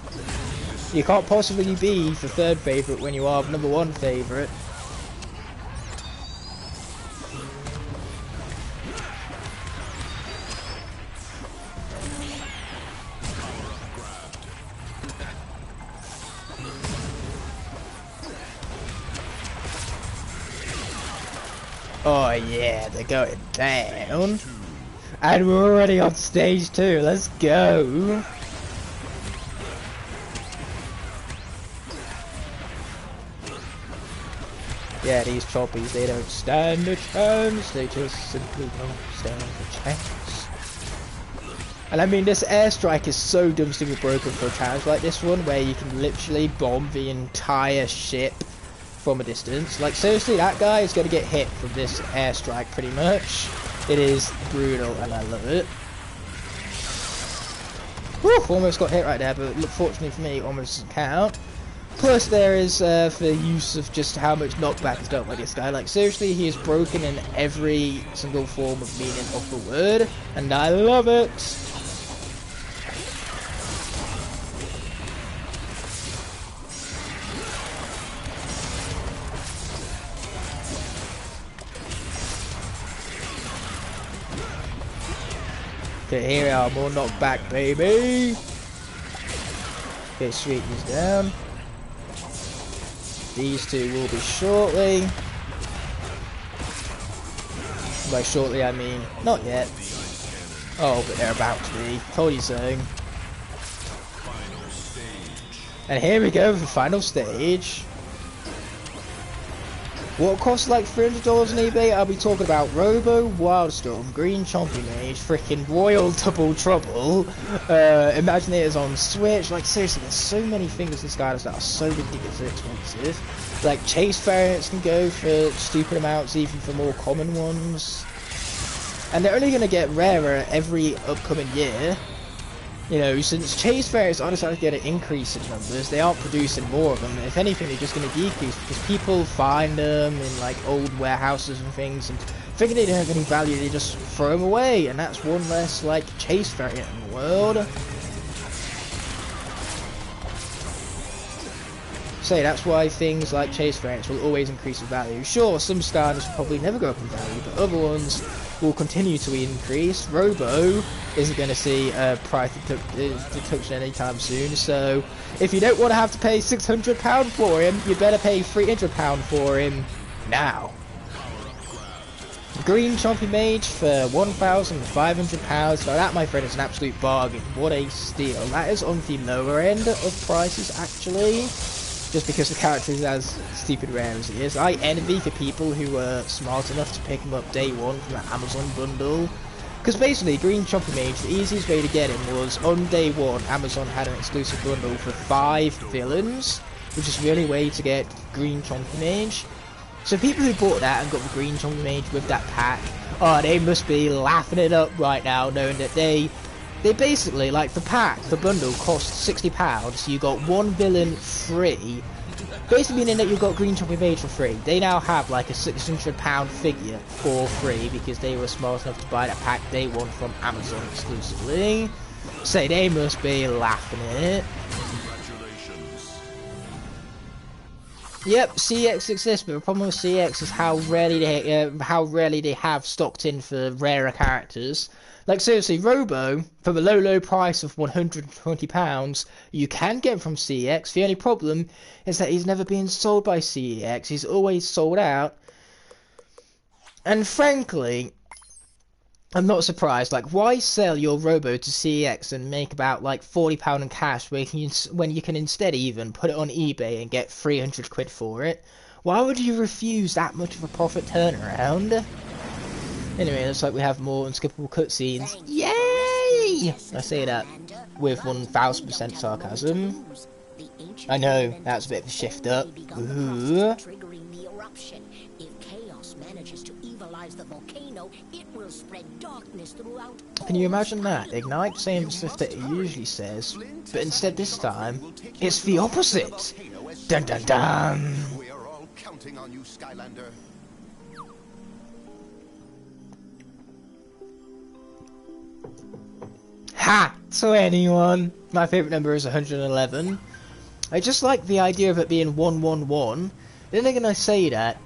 A: You can't possibly be the third favourite when you are the number 1 favourite. Oh yeah, they're going down. And we're already on stage 2, let's go. Yeah, these choppies, they don't stand a chance, they just simply don't stand a chance. And I mean, this airstrike is so dumbstupid broken for a challenge like this one, where you can literally bomb the entire ship from a distance. Like, seriously, that guy is going to get hit from this airstrike pretty much. It is brutal, and I love it. Whew, almost got hit right there, but fortunately for me, almost doesn't count. Plus, there is the use of just how much knockback is dealt by this guy. Like, seriously, he is broken in every single form of meaning of the word, and I love it. Okay, here we are, more knockback, baby. Okay, sweet, he's down. These two will be shortly. By shortly, I mean not yet. Oh, but they're about to be. Told you so. And here we go for the final stage. What costs like $300 on eBay? I'll be talking about Robo, Wildstorm, Green Chompy Mage, freaking Royal Double Trouble, Imaginators on Switch. Like, seriously, there's so many things in Skylanders that are so ridiculously expensive. Like, chase variants can go for stupid amounts, even for more common ones. And they're only going to get rarer every upcoming year. You know, since chase variants aren't going to increase in numbers, they aren't producing more of them. If anything, they're just going to decrease because people find them in like old warehouses and things, and thinking they don't have any value, they just throw them away, and that's one less like chase variant in the world. So that's why things like chase variants will always increase in value. Sure, some Skylanders will probably never go up in value, but other ones will continue to increase. Robo isn't going to see a price deduction anytime soon, so if you don't want to have to pay £600 for him, you better pay £300 for him now. Green Chompy Mage for £1,500. Now that, my friend, is an absolute bargain. What a steal. That is on the lower end of prices, actually, just because the character is as stupid rare as it is. I envy the people who were smart enough to pick him up day one from the Amazon bundle. Because basically, Green Chompy Mage, the easiest way to get him was on day one, Amazon had an exclusive bundle for 5 villains, which is really a way to get Green Chompy Mage. So people who bought that and got the Green Chompy Mage with that pack, oh, they must be laughing it up right now, knowing that they basically, like, the pack, the bundle cost £60, so you got one villain free, basically meaning that you got Green Chompy Mage for free. They now have like a £600 figure for free because they were smart enough to buy that pack day one from Amazon exclusively. So they must be laughing at it. Yep, CX exists, but the problem with CX is how rarely they have stocked in for rarer characters. Like, seriously, Robo, for the low price of £120, you can get from CX. The only problem is that he's never been sold by CX. He's always sold out. And frankly, I'm not surprised. Like, why sell your Robo to CX and make about like £40 in cash when you can instead even put it on eBay and get 300 quid for it? Why would you refuse that much of a profit turnaround? Anyway, looks like we have more unskippable cutscenes. Yay! I say that with 1000% sarcasm. I know, that's a bit of a shift up. Ooh. Can you imagine that? Ignite saying stuff that it usually says, but instead this time, it's the opposite! Dun dun dun!
B: We are all counting on you, Skylander.
A: Ha! To anyone! My favourite number is 111. I just like the idea of it being 111. Then again, I say that,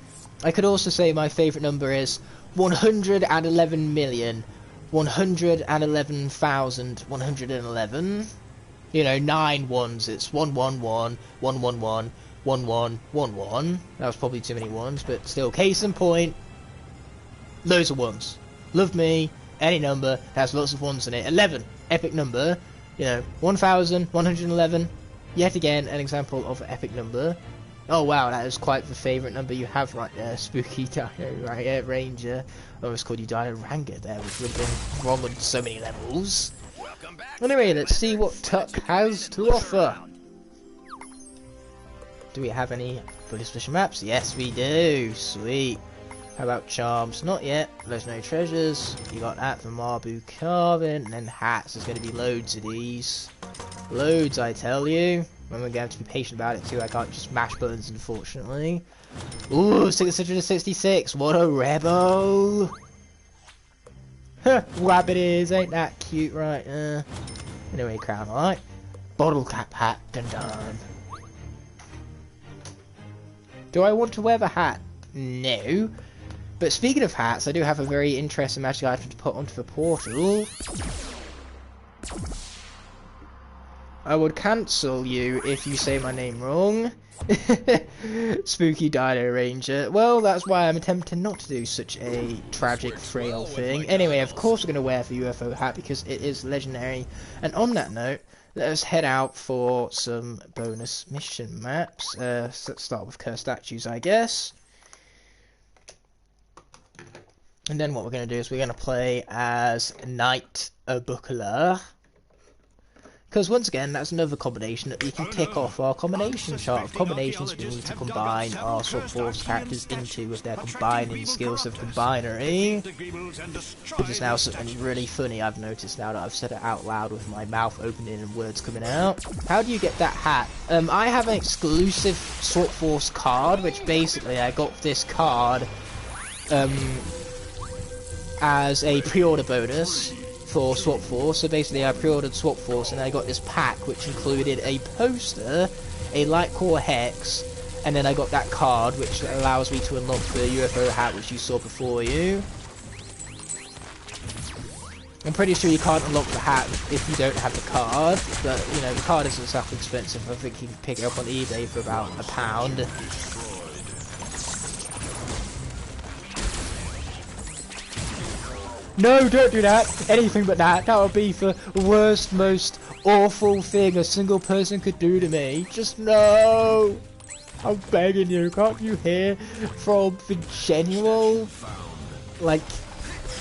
A: I could also say my favourite number is 111,111,111. You know, 9 ones. It's 111, 111, 1111. That was probably too many ones, but still, case in point, loads of ones. Love me, any number has lots of ones in it. 11, epic number. You know, 1,111. Yet again, an example of an epic number. Oh wow, that is quite the favourite number you have right there, Spooky Dino Ranger. I almost called you Dino Ranger there, which would have been wrong on so many levels. Anyway, let's see what Tuck has to offer. Do we have any fully special maps? Yes, we do. Sweet. How about charms? Not yet. There's no treasures. You got that from Marbu Carving, and then hats. There's going to be loads of these. Loads, I tell you. I'm going to have to be patient about it too. I can't just mash buttons, unfortunately. Ooh, 666. What a rebel! Huh, rabbit is. Ain't that cute, right? Anyway, crown, alright. Bottle cap hat. Dun dun. Do I want to wear the hat? No. But speaking of hats, I do have a very interesting magic item to put onto the portal. I would cancel you if you say my name wrong. Spooky Dino Ranger. Well, that's why I'm attempting not to do such a tragic, frail thing. Anyway, of course we're going to wear the UFO hat because it is legendary. And on that note, let us head out for some bonus mission maps. Let's start with cursed statues, I guess. And then what we're going to do is we're going to play as Knight Buckler. Because once again, that's another combination that we can tick off our combination chart of combinations we need to combine our Swap Force characters into with their combining skills of combinery. Which is now something really funny I've noticed now that I've said it out loud with my mouth opening and words coming out. How do you get that hat? I have an exclusive Swap Force card, which basically I got this card as a pre-order bonus for Swap Force. So basically I pre-ordered Swap Force and I got this pack which included a poster, a light core hex, and then I got that card which allows me to unlock the UFO hat which you saw before you. I'm pretty sure you can't unlock the hat if you don't have the card, but you know, the card isn't that expensive. I think you can pick it up on eBay for about £1. No, don't do that. Anything but that. That would be the worst, most awful thing a single person could do to me. Just no. I'm begging you. Can't you hear from the genuine, like,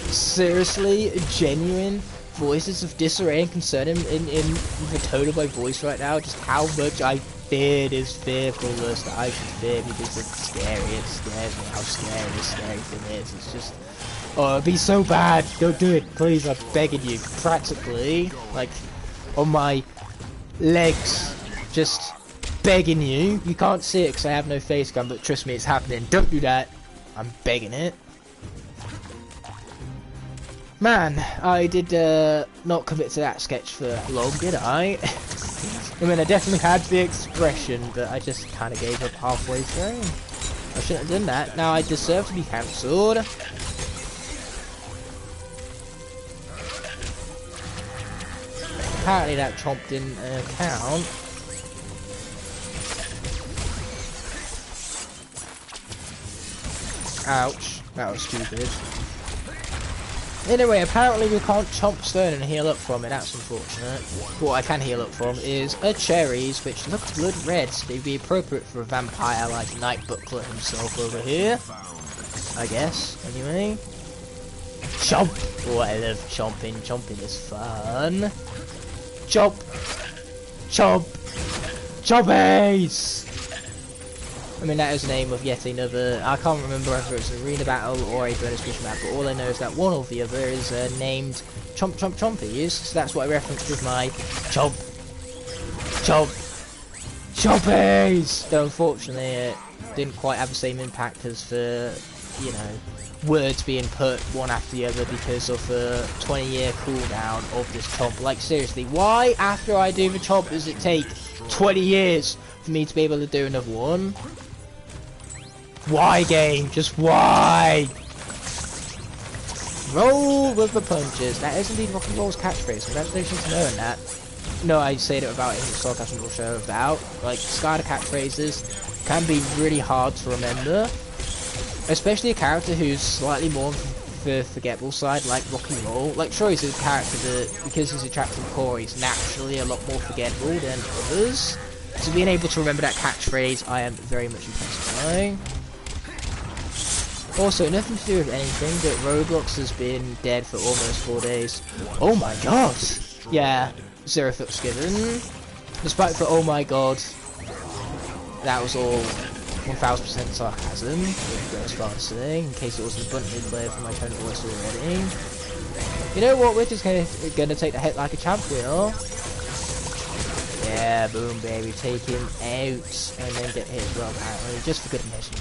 A: seriously, genuine voices of disarray and concern in the tone of my voice right now? Just how much I fear this fearfulness that I should fear because it's scary. It scares me how scary this scary thing is. It's just... oh, it'd be so bad. Don't do it, please. I'm begging you. Practically, like, on my legs, just begging you. You can't see it because I have no face cam, but trust me, it's happening. Don't do that. I'm begging it. Man, I did not commit to that sketch for long, did I? I mean, I definitely had the expression, but I just kind of gave up halfway through. I shouldn't have done that. Now I deserve to be cancelled. Apparently that chomp didn't count. Ouch, that was stupid. Anyway, apparently we can't chomp stone and heal up from it, that's unfortunate. What I can heal up from is cherries, which look blood red, so they'd be appropriate for a vampire like Knight Buckler himself over here. I guess, anyway. Chomp! Oh, I love chomping. Chomping is fun. Chomp! Chomp! Chompies! I mean, that is the name of yet another... I can't remember whether it's an arena battle or a bonus mission map, but all I know is that one or the other is named Chomp Chomp Chompies, so that's what I referenced with my Chomp! Chomp! Chompies! Though unfortunately it didn't quite have the same impact as the, you know, words being put one after the other because of the 20-year cooldown of this chomp. Like, seriously, why after I do the chomp does it take 20 years for me to be able to do another one? Why, game? Just why? Roll with the punches. That is indeed Rock'n'Roll's catchphrase. Congratulations on knowing that. No, I said it about in the sarcasm show about, like, Skylar catchphrases can be really hard to remember. Especially a character who's slightly more the forgettable side, like Rock'n'Roll. Like, Troy's a character that, because he's attractive core, he's naturally a lot more forgettable than others. So being able to remember that catchphrase, I am very much impressed by. Also, nothing to do with anything, but Roblox has been dead for almost 4 days. Oh my god! Yeah, zero fucks given. Despite the oh my god, that was all 1000% sarcasm. Wouldn't go as far as saying, in case it wasn't abundantly clear from my tone of voice already. You know what? We're just gonna take the hit like a champion. Yeah, boom, baby, take him out, and then get hit as well, apparently, just for good measure.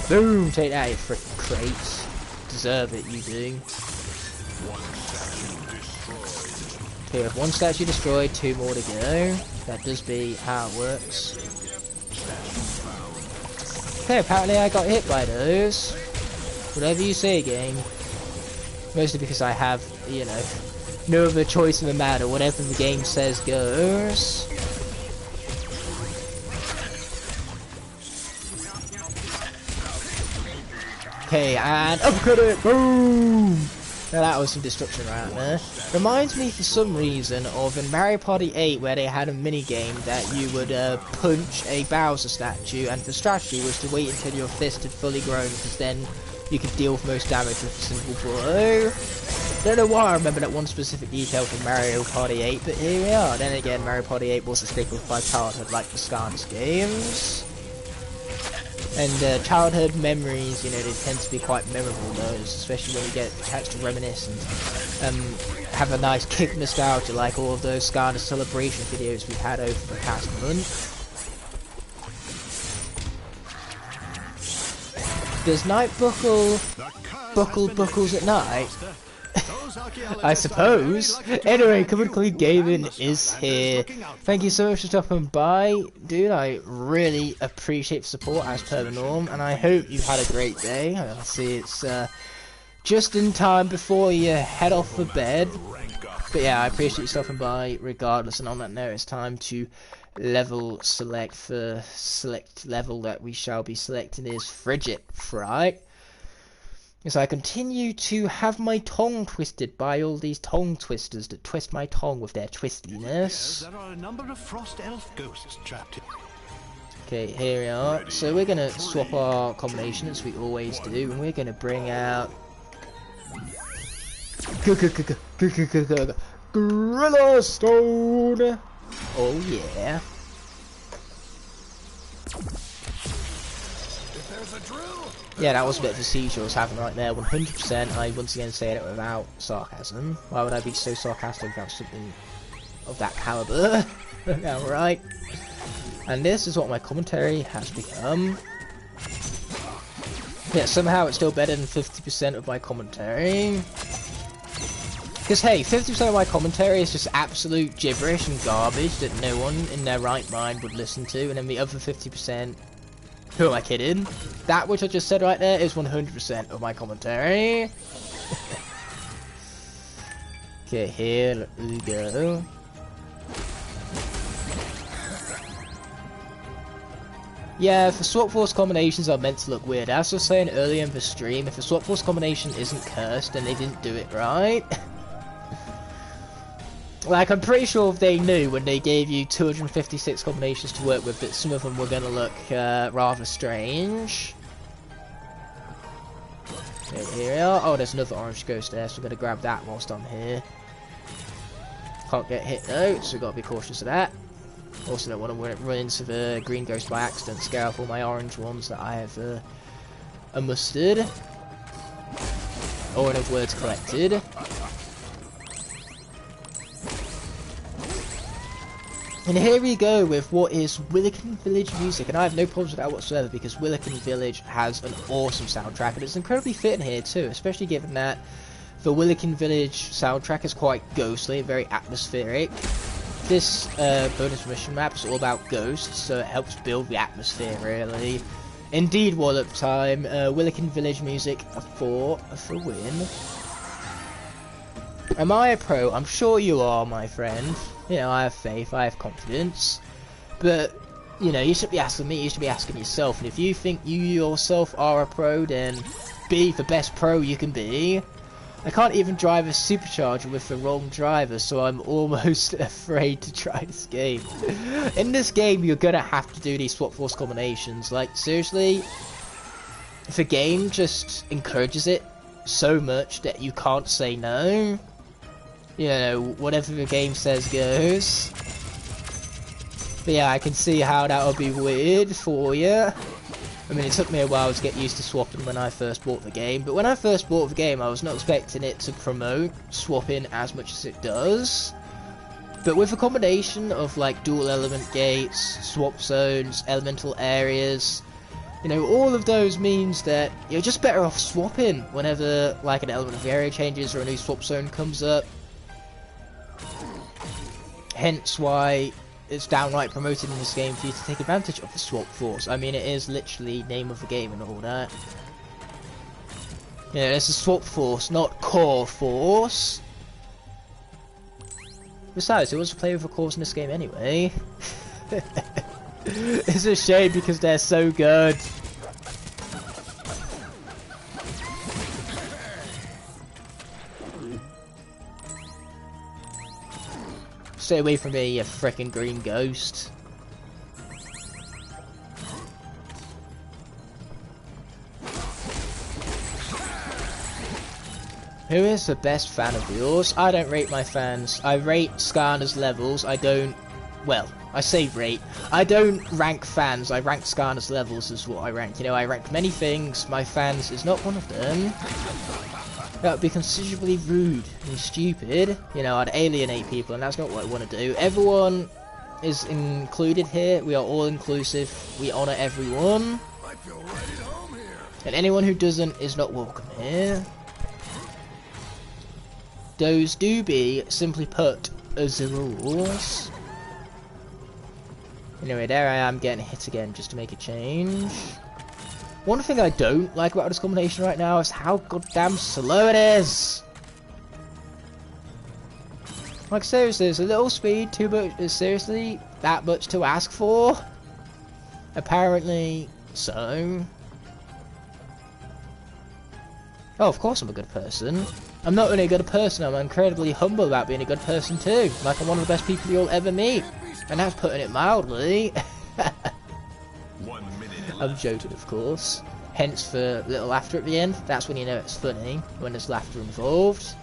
A: Boom, take that, you frickin' crates. Deserve it, you do. Okay, we have 1 statue destroyed, 2 more to go. That does be how it works. Okay, apparently I got hit by those. Whatever you say, game. Mostly because I have, you know, no other choice in the matter. Whatever the game says goes. Okay, and uppercut it! Boom! Now that was some destruction right there. Reminds me for some reason of in Mario Party 8 where they had a mini game that you would punch a Bowser statue, and the strategy was to wait until your fist had fully grown, because then you could deal with most damage with a simple blow. Don't know why I remember that one specific detail from Mario Party 8, but here we are. Then again, Mario Party 8 was a staple of my childhood, like the Skylanders games. And childhood memories, you know, they tend to be quite memorable, those, especially when you get a chance to reminisce and have a nice kick of nostalgia, like all of those Skylanders celebration videos we've had over the past month. Does night buckles at night? I suppose. Anyway, Covered Clean Gaming is here. Thank you so much for stopping by, dude. I really appreciate the support as per the norm, and I hope you've had a great day. I see it's just in time before you head off for bed. But yeah, I appreciate you stopping by regardless, and on that note, it's time to level select. The select level that we shall be selecting is Frigid Fright. As I continue to have my tongue twisted by all these tongue twisters that twist my tongue with their twistiness.
E: There are a number of frost elf ghosts trapped in.
A: Okay, here we are. So we're gonna swap our combination as we always do, and we're gonna bring out Gorilla Stone. Oh yeah. Yeah, that was a bit of a seizure I was having right there, 100%. I once again say it without sarcasm. Why would I be so sarcastic about something of that caliber? Yeah, right. And this is what my commentary has become. Yeah, somehow it's still better than 50% of my commentary. Because hey, 50% of my commentary is just absolute gibberish and garbage that no one in their right mind would listen to, and then the other 50%... Who am I kidding? That which I just said right there is 100% of my commentary. Okay, here we go. Yeah, if the swap force combinations are meant to look weird, as I was saying earlier in the stream, if the swap force combination isn't cursed, then they didn't do it right. Like, I'm pretty sure they knew when they gave you 256 combinations to work with that some of them were going to look rather strange. Okay, here we are. Oh, there's another orange ghost there, so we're going to grab that whilst I'm here. Can't get hit though, so we've got to be cautious of that. Also don't want to run into the green ghost by accident, scare off all my orange ones that I have mustered. Or in other words, collected. And here we go with what is Willikin Village music, and I have no problems with that whatsoever because Willikin Village has an awesome soundtrack, and it's incredibly fitting here too, especially given that the Willikin Village soundtrack is quite ghostly, very atmospheric. This bonus mission map is all about ghosts, so it helps build the atmosphere really. Indeed, Wallop time, Willikin Village music for win. Am I a pro? I'm sure you are, my friend. You know, I have faith, I have confidence. But, you know, you should be asking me, you should be asking yourself. And if you think you yourself are a pro, then be the best pro you can be. I can't even drive a supercharger with the wrong driver, so I'm almost afraid to try this game. In this game, you're gonna have to do these swap force combinations. Like, seriously, if a game just encourages it, so much that you can't say no. You know, whatever the game says goes. But yeah, I can see how that would be weird for you. I mean, it took me a while to get used to swapping when I first bought the game, but when I first bought the game, I was not expecting it to promote swapping as much as it does. But with a combination of like dual element gates, swap zones, elemental areas, you know, all of those means that you're just better off swapping whenever like an element of the area changes or a new swap zone comes up. Hence why it's downright promoted in this game for you to take advantage of the swap force. I mean, it is literally name of the game and all that. Yeah, it's a swap force, not core force. Besides, who wants to play with a cores in this game anyway? It's a shame because they're so good. Stay away from me, you frickin' green ghost. Who is the best fan of yours? I don't rate my fans. I rate Skylanders levels. I don't... Well, I say rate. I don't rank fans. I rank Skylanders levels is what I rank. You know, I rank many things. My fans is not one of them. That would be considerably rude and stupid. You know, I'd alienate people, and that's not what I want to do. Everyone is included here. We are all inclusive. We honour everyone.
B: I feel right at home here.
A: And anyone who doesn't is not welcome here. Those do be, simply put, as the rules. Anyway, there I am getting hit again just to make a change. One thing I don't like about this combination right now is how goddamn slow it is. Like seriously, it's a little speed too much. Is seriously that much to ask for? Apparently so. Oh, of course I'm a good person. I'm not only a good person, I'm incredibly humble about being a good person too. Like I'm one of the best people you'll ever meet. And that's putting it mildly.
B: 1 minute.
A: I'm joking, of course. Hence the little laughter at the end. That's when you know it's funny, when there's laughter involved.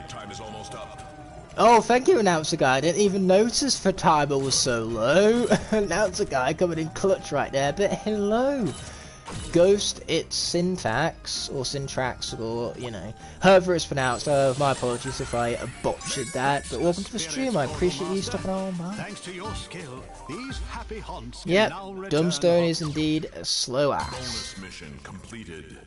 B: Time is almost up.
A: Oh, thank you, announcer guy. I didn't even notice the timer was so low. Announcer guy coming in clutch right there, but hello. Ghost, it's syntax, or syntrax, or, you know, however it's pronounced. My apologies if I botched that, but welcome to the stream. I appreciate you stopping on by.
E: Thanks to your skill, these happy haunts can
A: Yep,
E: now return
A: Dumbstone
E: home.
A: is indeed a slow ass.
B: Bonus mission completed.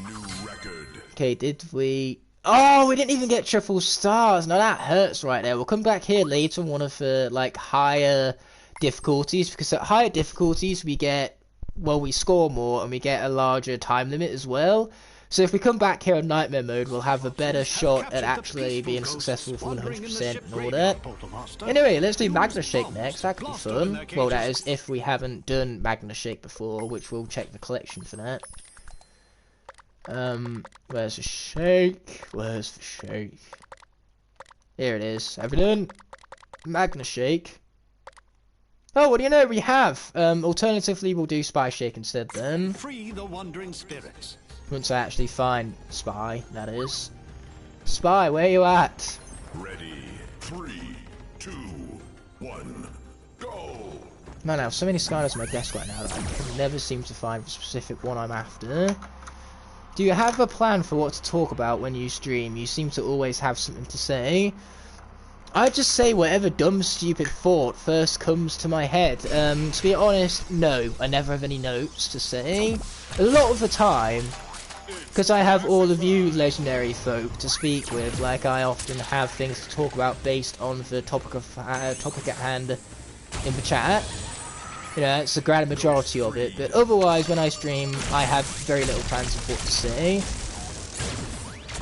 B: New record.
A: Okay, did we... Oh, we didn't even get triple stars. Now that hurts right there. We'll come back here later on one of the, like, higher difficulties, because at higher difficulties we get, well, we score more and we get a larger time limit as well. So if we come back here on Nightmare mode, we'll have a better shot at actually being successful with 100% and all that. Anyway, let's do Magna Shake next. That could be fun. Well, that is if we haven't done Magna Shake before, which we'll check the collection for that. Where's the shake? Where's the shake? Here it is. Have we done Magna Shake? Oh, what do you know? We have. Alternatively, we'll do Spy Shake instead then.
E: Free the wandering spirits.
A: Once I actually find Spy, that is. Spy, where you at?
B: Ready. 3, 2, 1, go.
A: Man, I have so many Skylanders on my desk right now that I can never seem to find the specific one I'm after. Do you have a plan for what to talk about when you stream? You seem to always have something to say. I just say whatever dumb, stupid thought first comes to my head. To be honest, no, I never have any notes to say. A lot of the time, because I have all of you legendary folk to speak with, like I often have things to talk about based on the topic at hand in the chat. You know, it's the grand majority of it, but otherwise when I stream I have very little plans of what to say.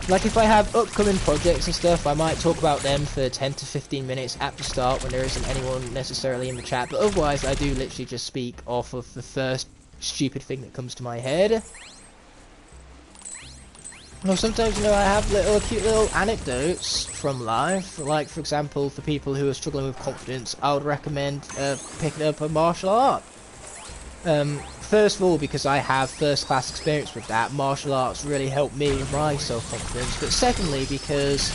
A: Like if I have upcoming projects and stuff, I might talk about them for 10 to 15 minutes at the start when there isn't anyone necessarily in the chat, but otherwise I do literally just speak off of the first stupid thing that comes to my head. Well, sometimes, you know, I have cute little anecdotes from life, like for example, for people who are struggling with confidence, I would recommend picking up a martial art. First of all, because I have first-class experience with that, martial arts really helped me with my self-confidence. But secondly, because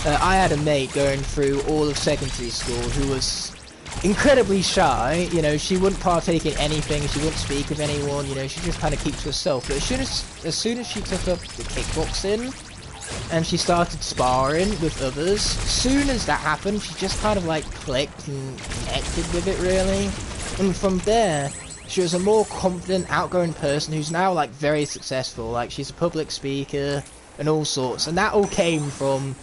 A: I had a mate going through all of secondary school who was incredibly shy. You know, she wouldn't partake in anything, she wouldn't speak with anyone, you know, she just kind of keeps to herself. But as soon as she took up the kickboxing, and she started sparring with others, as soon as that happened, she just kind of like clicked and connected with it, really. And from there, she was a more confident, outgoing person who's now like very successful. Like she's a public speaker and all sorts, and that all came from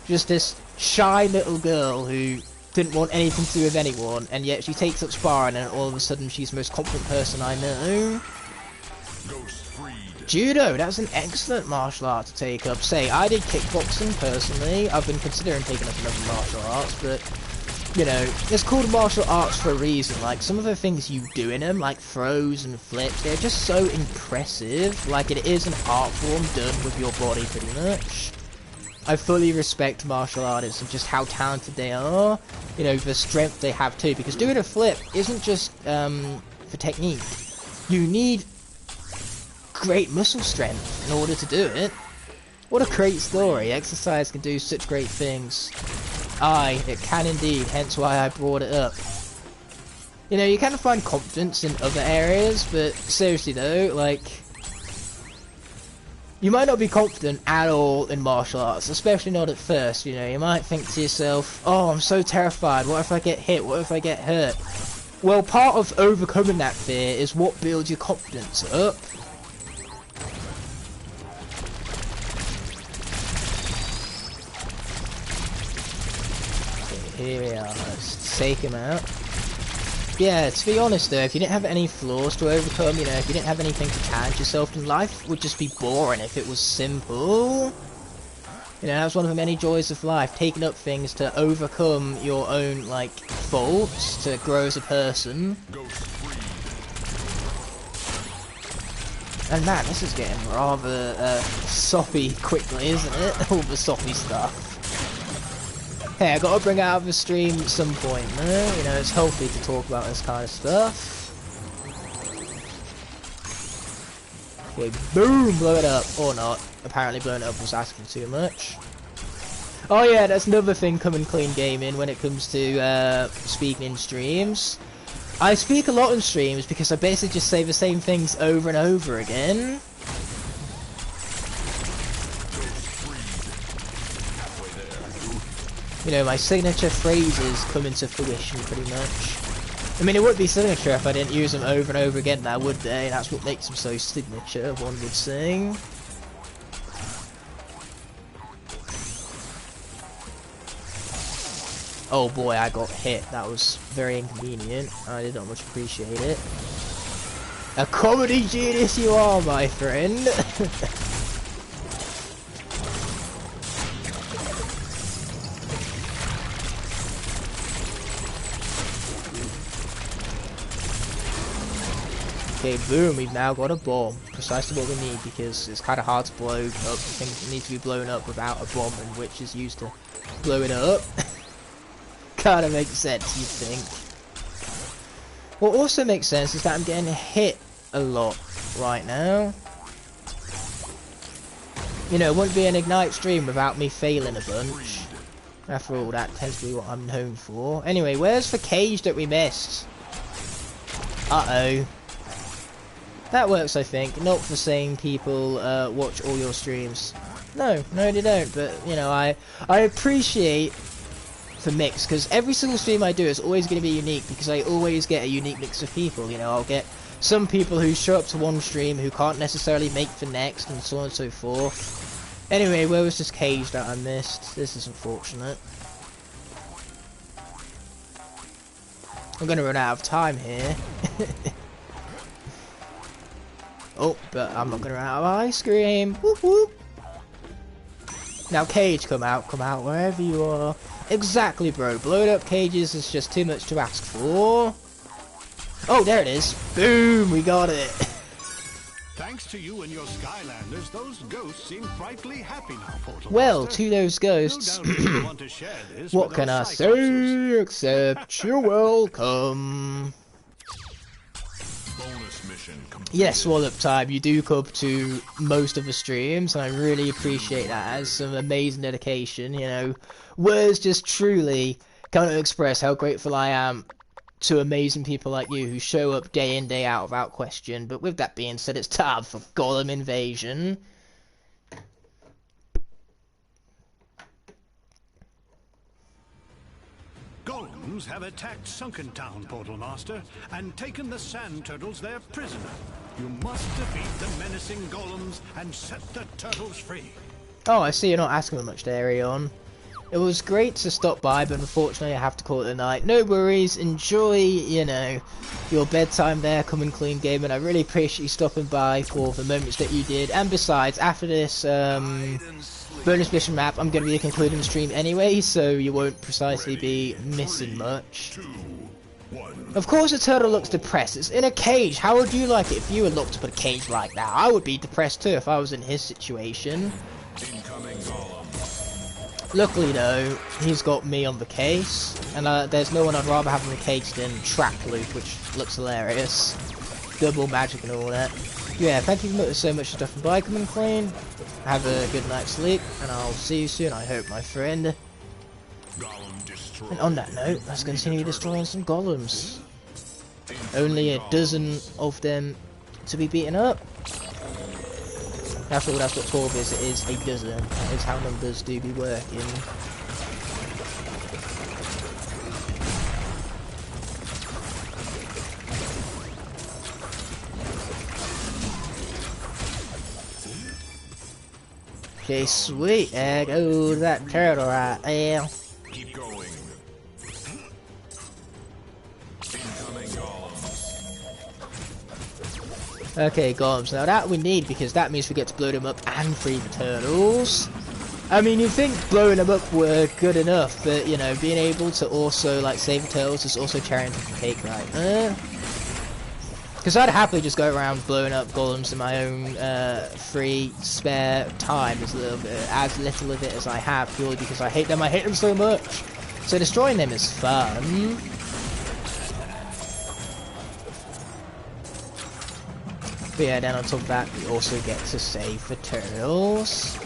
A: just this shy little girl who didn't want anything to do with anyone, and yet she takes up sparring and all of a sudden she's the most confident person I know. Judo, that's an excellent martial art to take up. Say, I did kickboxing personally. I've been considering taking up another martial arts, but you know, it's called martial arts for a reason. Like, some of the things you do in them, like throws and flips, they're just so impressive. Like, it is an art form done with your body, pretty much. I fully respect martial artists and just how talented they are. You know, the strength they have too, because doing a flip isn't just for technique. You need great muscle strength in order to do it. What a great story. Exercise can do such great things. Aye, it can indeed, hence why I brought it up. You know, you can find confidence in other areas, but seriously though, like, you might not be confident at all in martial arts, especially not at first, you know. You might think to yourself, oh, I'm so terrified, what if I get hit, what if I get hurt? Well, part of overcoming that fear is what builds your confidence up. Here we are, let's take him out. Yeah, to be honest though, if you didn't have any flaws to overcome, you know, if you didn't have anything to challenge yourself, then life would just be boring if it was simple. You know, that's one of the many joys of life, taking up things to overcome your own, like, faults, to grow as a person. And man, this is getting rather soppy quickly, isn't it? All the soppy stuff. Hey, I gotta bring it out of the stream at some point, no? You know, it's healthy to talk about this kind of stuff. Okay, boom! Blow it up. Or not. Apparently blowing it up was asking too much. Oh yeah, that's another thing coming clean gaming when it comes to speaking in streams. I speak a lot in streams because I basically just say the same things over and over again. You know, my signature phrases come into fruition pretty much. I mean, it would be signature if I didn't use them over and over again now, would they? That's what makes them so signature, one would say. Oh boy, I got hit. That was very inconvenient. I did not much appreciate it. A comedy genius you are, my friend! Okay, boom, we've now got a bomb. Precisely what we need, because it's kind of hard to blow up things that need to be blown up without a bomb, and which is used to blow it up. Kind of makes sense, you'd think. What also makes sense is that I'm getting hit a lot right now. You know, it wouldn't be an Ignite stream without me failing a bunch. After all, that tends to be what I'm known for. Anyway, where's the cage that we missed? Uh-oh. That works, I think. Not for saying people watch all your streams. No, they don't. But, you know, I appreciate the mix, because every single stream I do is always going to be unique, because I always get a unique mix of people. You know, I'll get some people who show up to one stream who can't necessarily make the next, and so on and so forth. Anyway, where was this cage that I missed? This is unfortunate. I'm going to run out of time here. Oh, but I'm not going to run out of ice cream. Whoop whoop. Now Cage, come out, wherever you are. Exactly, bro. Blown up cages is just too much to ask for. Oh, there it is. Boom, we got it.
E: Thanks to you and your Skylanders, those ghosts seem frightfully happy now, Portal
A: Well,
E: Master.
A: to those ghosts,
E: No doubt you want to share this
A: what
E: with
A: can I
E: those
A: say except you're welcome.
B: Bonus mission complete.
A: Yes, Wallop Time, you do come to most of the streams, and I really appreciate that as some amazing dedication, you know. Words just truly can't express how grateful I am to amazing people like you who show up day in, day out without question. But with that being said, it's time for Golem Invasion.
E: Golems have attacked Sunken Town, Portal Master, and taken the sand turtles their prisoner. You must defeat the menacing golems and set the turtles free.
A: Oh, I see you're not asking me much to carry on. It was great to stop by, but unfortunately I have to call it a night. No worries, enjoy, you know, your bedtime there, come and clean game, and I really appreciate you stopping by for the moments that you did. And besides, after this bonus mission map, I'm going to be concluding the stream anyway, so you won't precisely be missing much. Of course the turtle looks depressed. It's in a cage. How would you like it if you were locked up in a cage like that? I would be depressed too if I was in his situation.
B: Incoming golem.
A: Luckily though, he's got me on the case, and there's no one I'd rather have in the cage than Trap Loop, which looks hilarious. Double magic and all that. Yeah, thank you so much for stopping by, come and clean. Have a good night's sleep, and I'll see you soon, I hope, my friend.
B: Golem destroyed.
A: And on that note, let's continue destroying some golems. Only a dozen of them to be beaten up. After all, that's what 12 is, it is a dozen. That is how numbers do be working. Okay, sweet, there goes that turtle right there.
B: Keep going. Incoming golems.
A: Okay, golems. Now that we need, because that means we get to blow them up and free the turtles. I mean, you'd think blowing them up were good enough, but, you know, being able to also, like, save the turtles is also cherry on top of the cake, right? Because I'd happily just go around blowing up golems in my own free, spare time, as little of it as I have, purely because I hate them so much. So destroying them is fun. But yeah, then on top of that, we also get to save the turtles.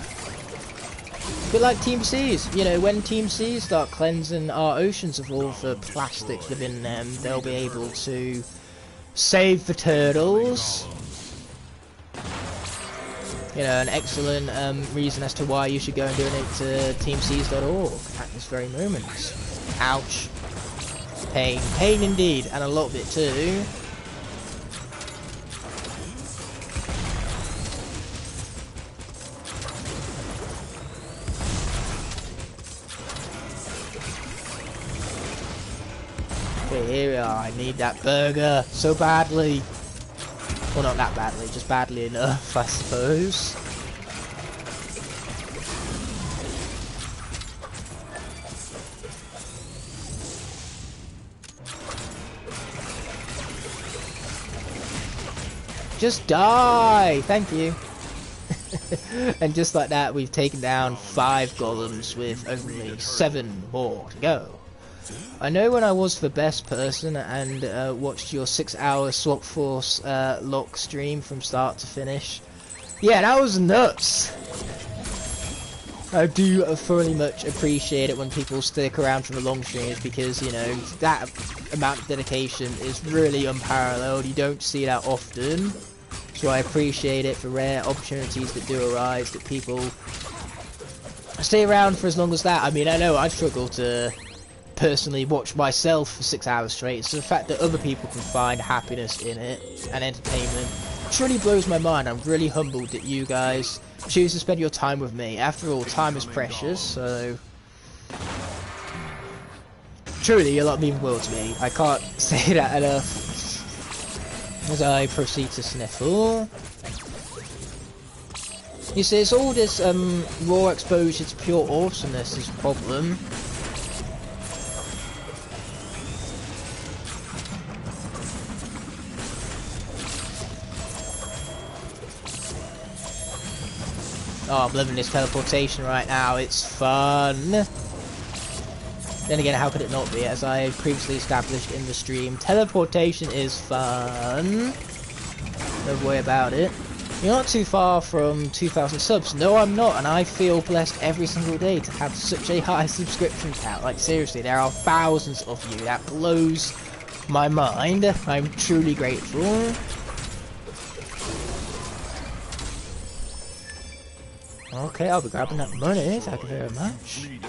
A: A bit like Team Seas, you know, when Team Seas start cleansing our oceans of all the plastic within them, they'll be able to save the turtles. You know, an excellent reason as to why you should go and donate to teamseas.org at this very moment. Ouch. Pain. Pain indeed, and a lot of it too. Okay, here we are. I need that burger so badly. Well, not that badly, just badly enough, I suppose. Just die! Thank you. And just like that, we've taken down 5 golems with only 7 more to go. I know when I was the best person and watched your 6-hour Swap Force lock stream from start to finish. Yeah, that was nuts! I do thoroughly much appreciate it when people stick around for the long streams because, you know, that amount of dedication is really unparalleled. You don't see that often. So I appreciate it for rare opportunities that do arise, that people stay around for as long as that. I mean, I know I struggle to personally watch myself for 6 hours straight, so the fact that other people can find happiness in it and entertainment truly blows my mind. I'm really humbled that you guys choose to spend your time with me. After all, time is precious, so truly a lot mean the world to me. I can't say that enough. As I proceed to sniffle. You see, it's all this raw exposure to pure awesomeness is the problem. Oh, I'm loving this teleportation right now, it's fun. Then again, how could it not be? As I previously established in the stream, teleportation is fun. No worry about it. You're not too far from 2,000 subs. No, I'm not, and I feel blessed every single day to have such a high subscription count. Like, seriously, there are thousands of you. That blows my mind. I'm truly grateful. Okay, I'll be grabbing that money. Thank you very much. And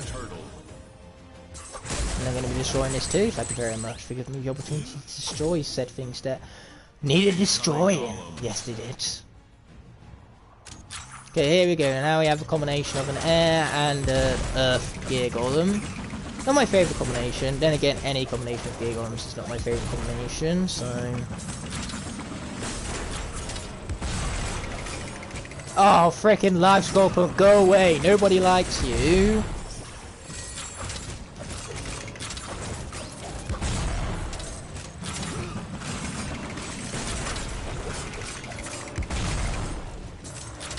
A: I'm going to be destroying this too. Thank you very much for giving me the opportunity to destroy said things that needed destroying. Yes, they did. Okay, here we go. Now we have a combination of an air and earth gear golem. Not my favourite combination. Then again, any combination of gear golems is not my favourite combination, so... Oh, frickin' live skull pump, go away! Nobody likes you!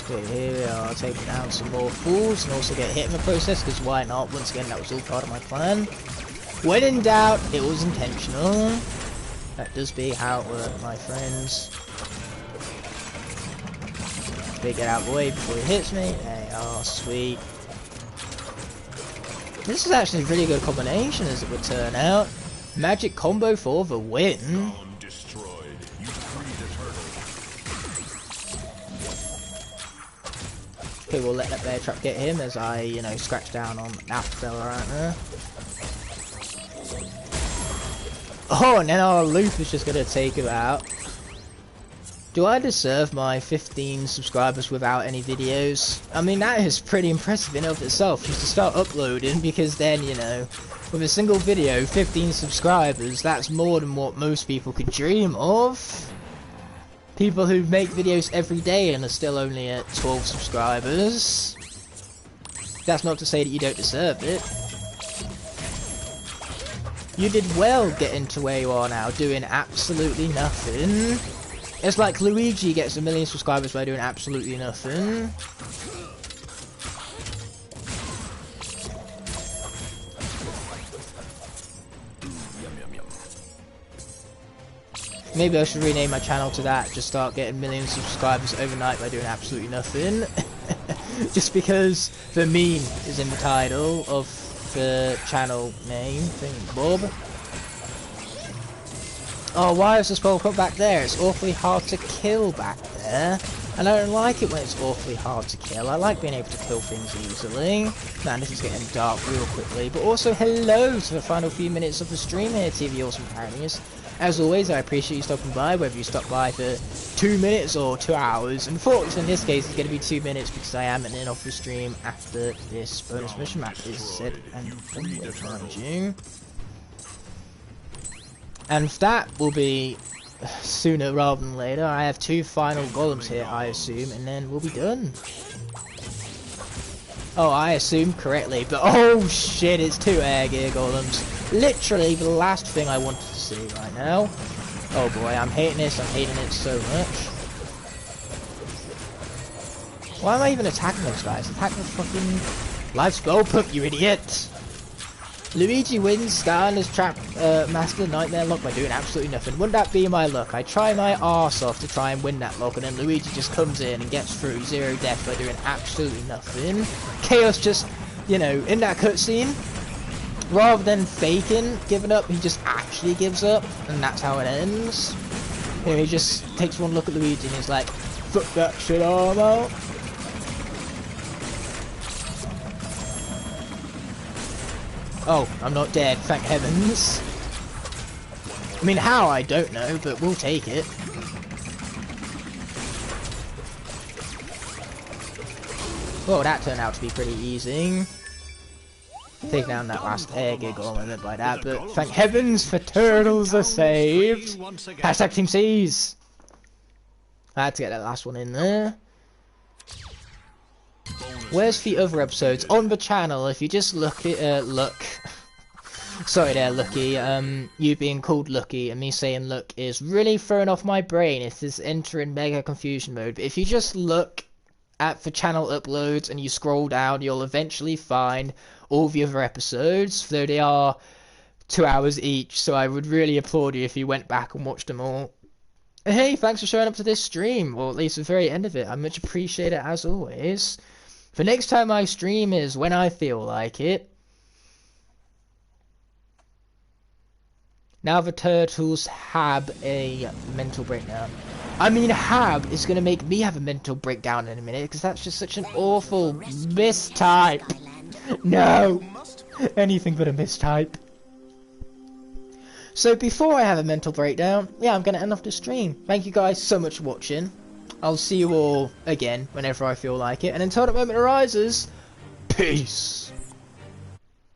A: Okay, here we are, taking down some more fools and also get hit in the process, because why not? Once again, that was all part of my plan. When in doubt, it was intentional. That does be how it worked, my friends. Okay, get out of the way before he hits me. They are sweet. This is actually a really good combination, as it would turn out. Magic combo for the win. Okay, we'll let that bear trap get him as I, you know, scratch down on that fella right there. Oh, and then our loop is just gonna take him out. Do I deserve my 15 subscribers without any videos? I mean, that is pretty impressive in and of itself, just to start uploading, because then, you know, with a single video, 15 subscribers, that's more than what most people could dream of. People who make videos every day and are still only at 12 subscribers. That's not to say that you don't deserve it. You did well getting to where you are now, doing absolutely nothing. It's like Luigi gets 1 million subscribers by doing absolutely nothing. Maybe I should rename my channel to that, just start getting millions of subscribers overnight by doing absolutely nothing. Just because the meme is in the title of the channel name, Bob. Oh, why is the spell put back there? It's awfully hard to kill back there. And I don't like it when it's awfully hard to kill. I like being able to kill things easily. Man, this is getting dark real quickly. But also, hello to the final few minutes of the stream here, TV Awesome Pioneers. As always, I appreciate you stopping by, whether you stop by for 2 minutes or 2 hours. Unfortunately, in this case, it's going to be 2 minutes because I am in off the stream after this bonus mission map is said and done with, mind you. And that will be sooner rather than later. I have 2 final golems here, I assume, and then we'll be done. Oh, I assumed correctly, but oh shit, it's 2 air gear golems. Literally the last thing I wanted to see right now. Oh boy, I'm hating this, I'm hating it so much. Why am I even attacking those guys? Attack the fucking life spell pump, you idiot! Luigi wins Skylanders Trap Master Nightmare Lock by doing absolutely nothing. Wouldn't that be my luck? I try my arse off to try and win that lock, and then Luigi just comes in and gets through 0 death by doing absolutely nothing. Chaos just, you know, in that cutscene, rather than faking giving up, he just actually gives up, and that's how it ends. You know, he just takes one look at Luigi and he's like, fuck that shit, I'm out. Oh, I'm not dead, thank heavens. I mean, how, I don't know, but we'll take it. Well, that turned out to be pretty easy. Take down that last air giggle and then by that, but thank heavens for turtles are saved. Hashtag Team C's. I had to get that last one in there. Where's the other episodes? On the channel, if you just look at, sorry there, Lucky, you being called Lucky and me saying look is really throwing off my brain. It is entering mega confusion mode. But if you just look at the channel uploads and you scroll down, you'll eventually find all the other episodes, though they are 2 hours each, so I would really applaud you if you went back and watched them all. And hey, thanks for showing up to this stream, or at least the very end of it. I much appreciate it as always. The next time I stream is when I feel like it. Now the turtles have a mental breakdown. I mean, Hab is going to make me have a mental breakdown in a minute, because that's just such an awful mistype. No! Anything but a mistype. So before I have a mental breakdown, yeah, I'm going to end off the stream. Thank you guys so much for watching. I'll see you all again whenever I feel like it. And until that moment arises, peace!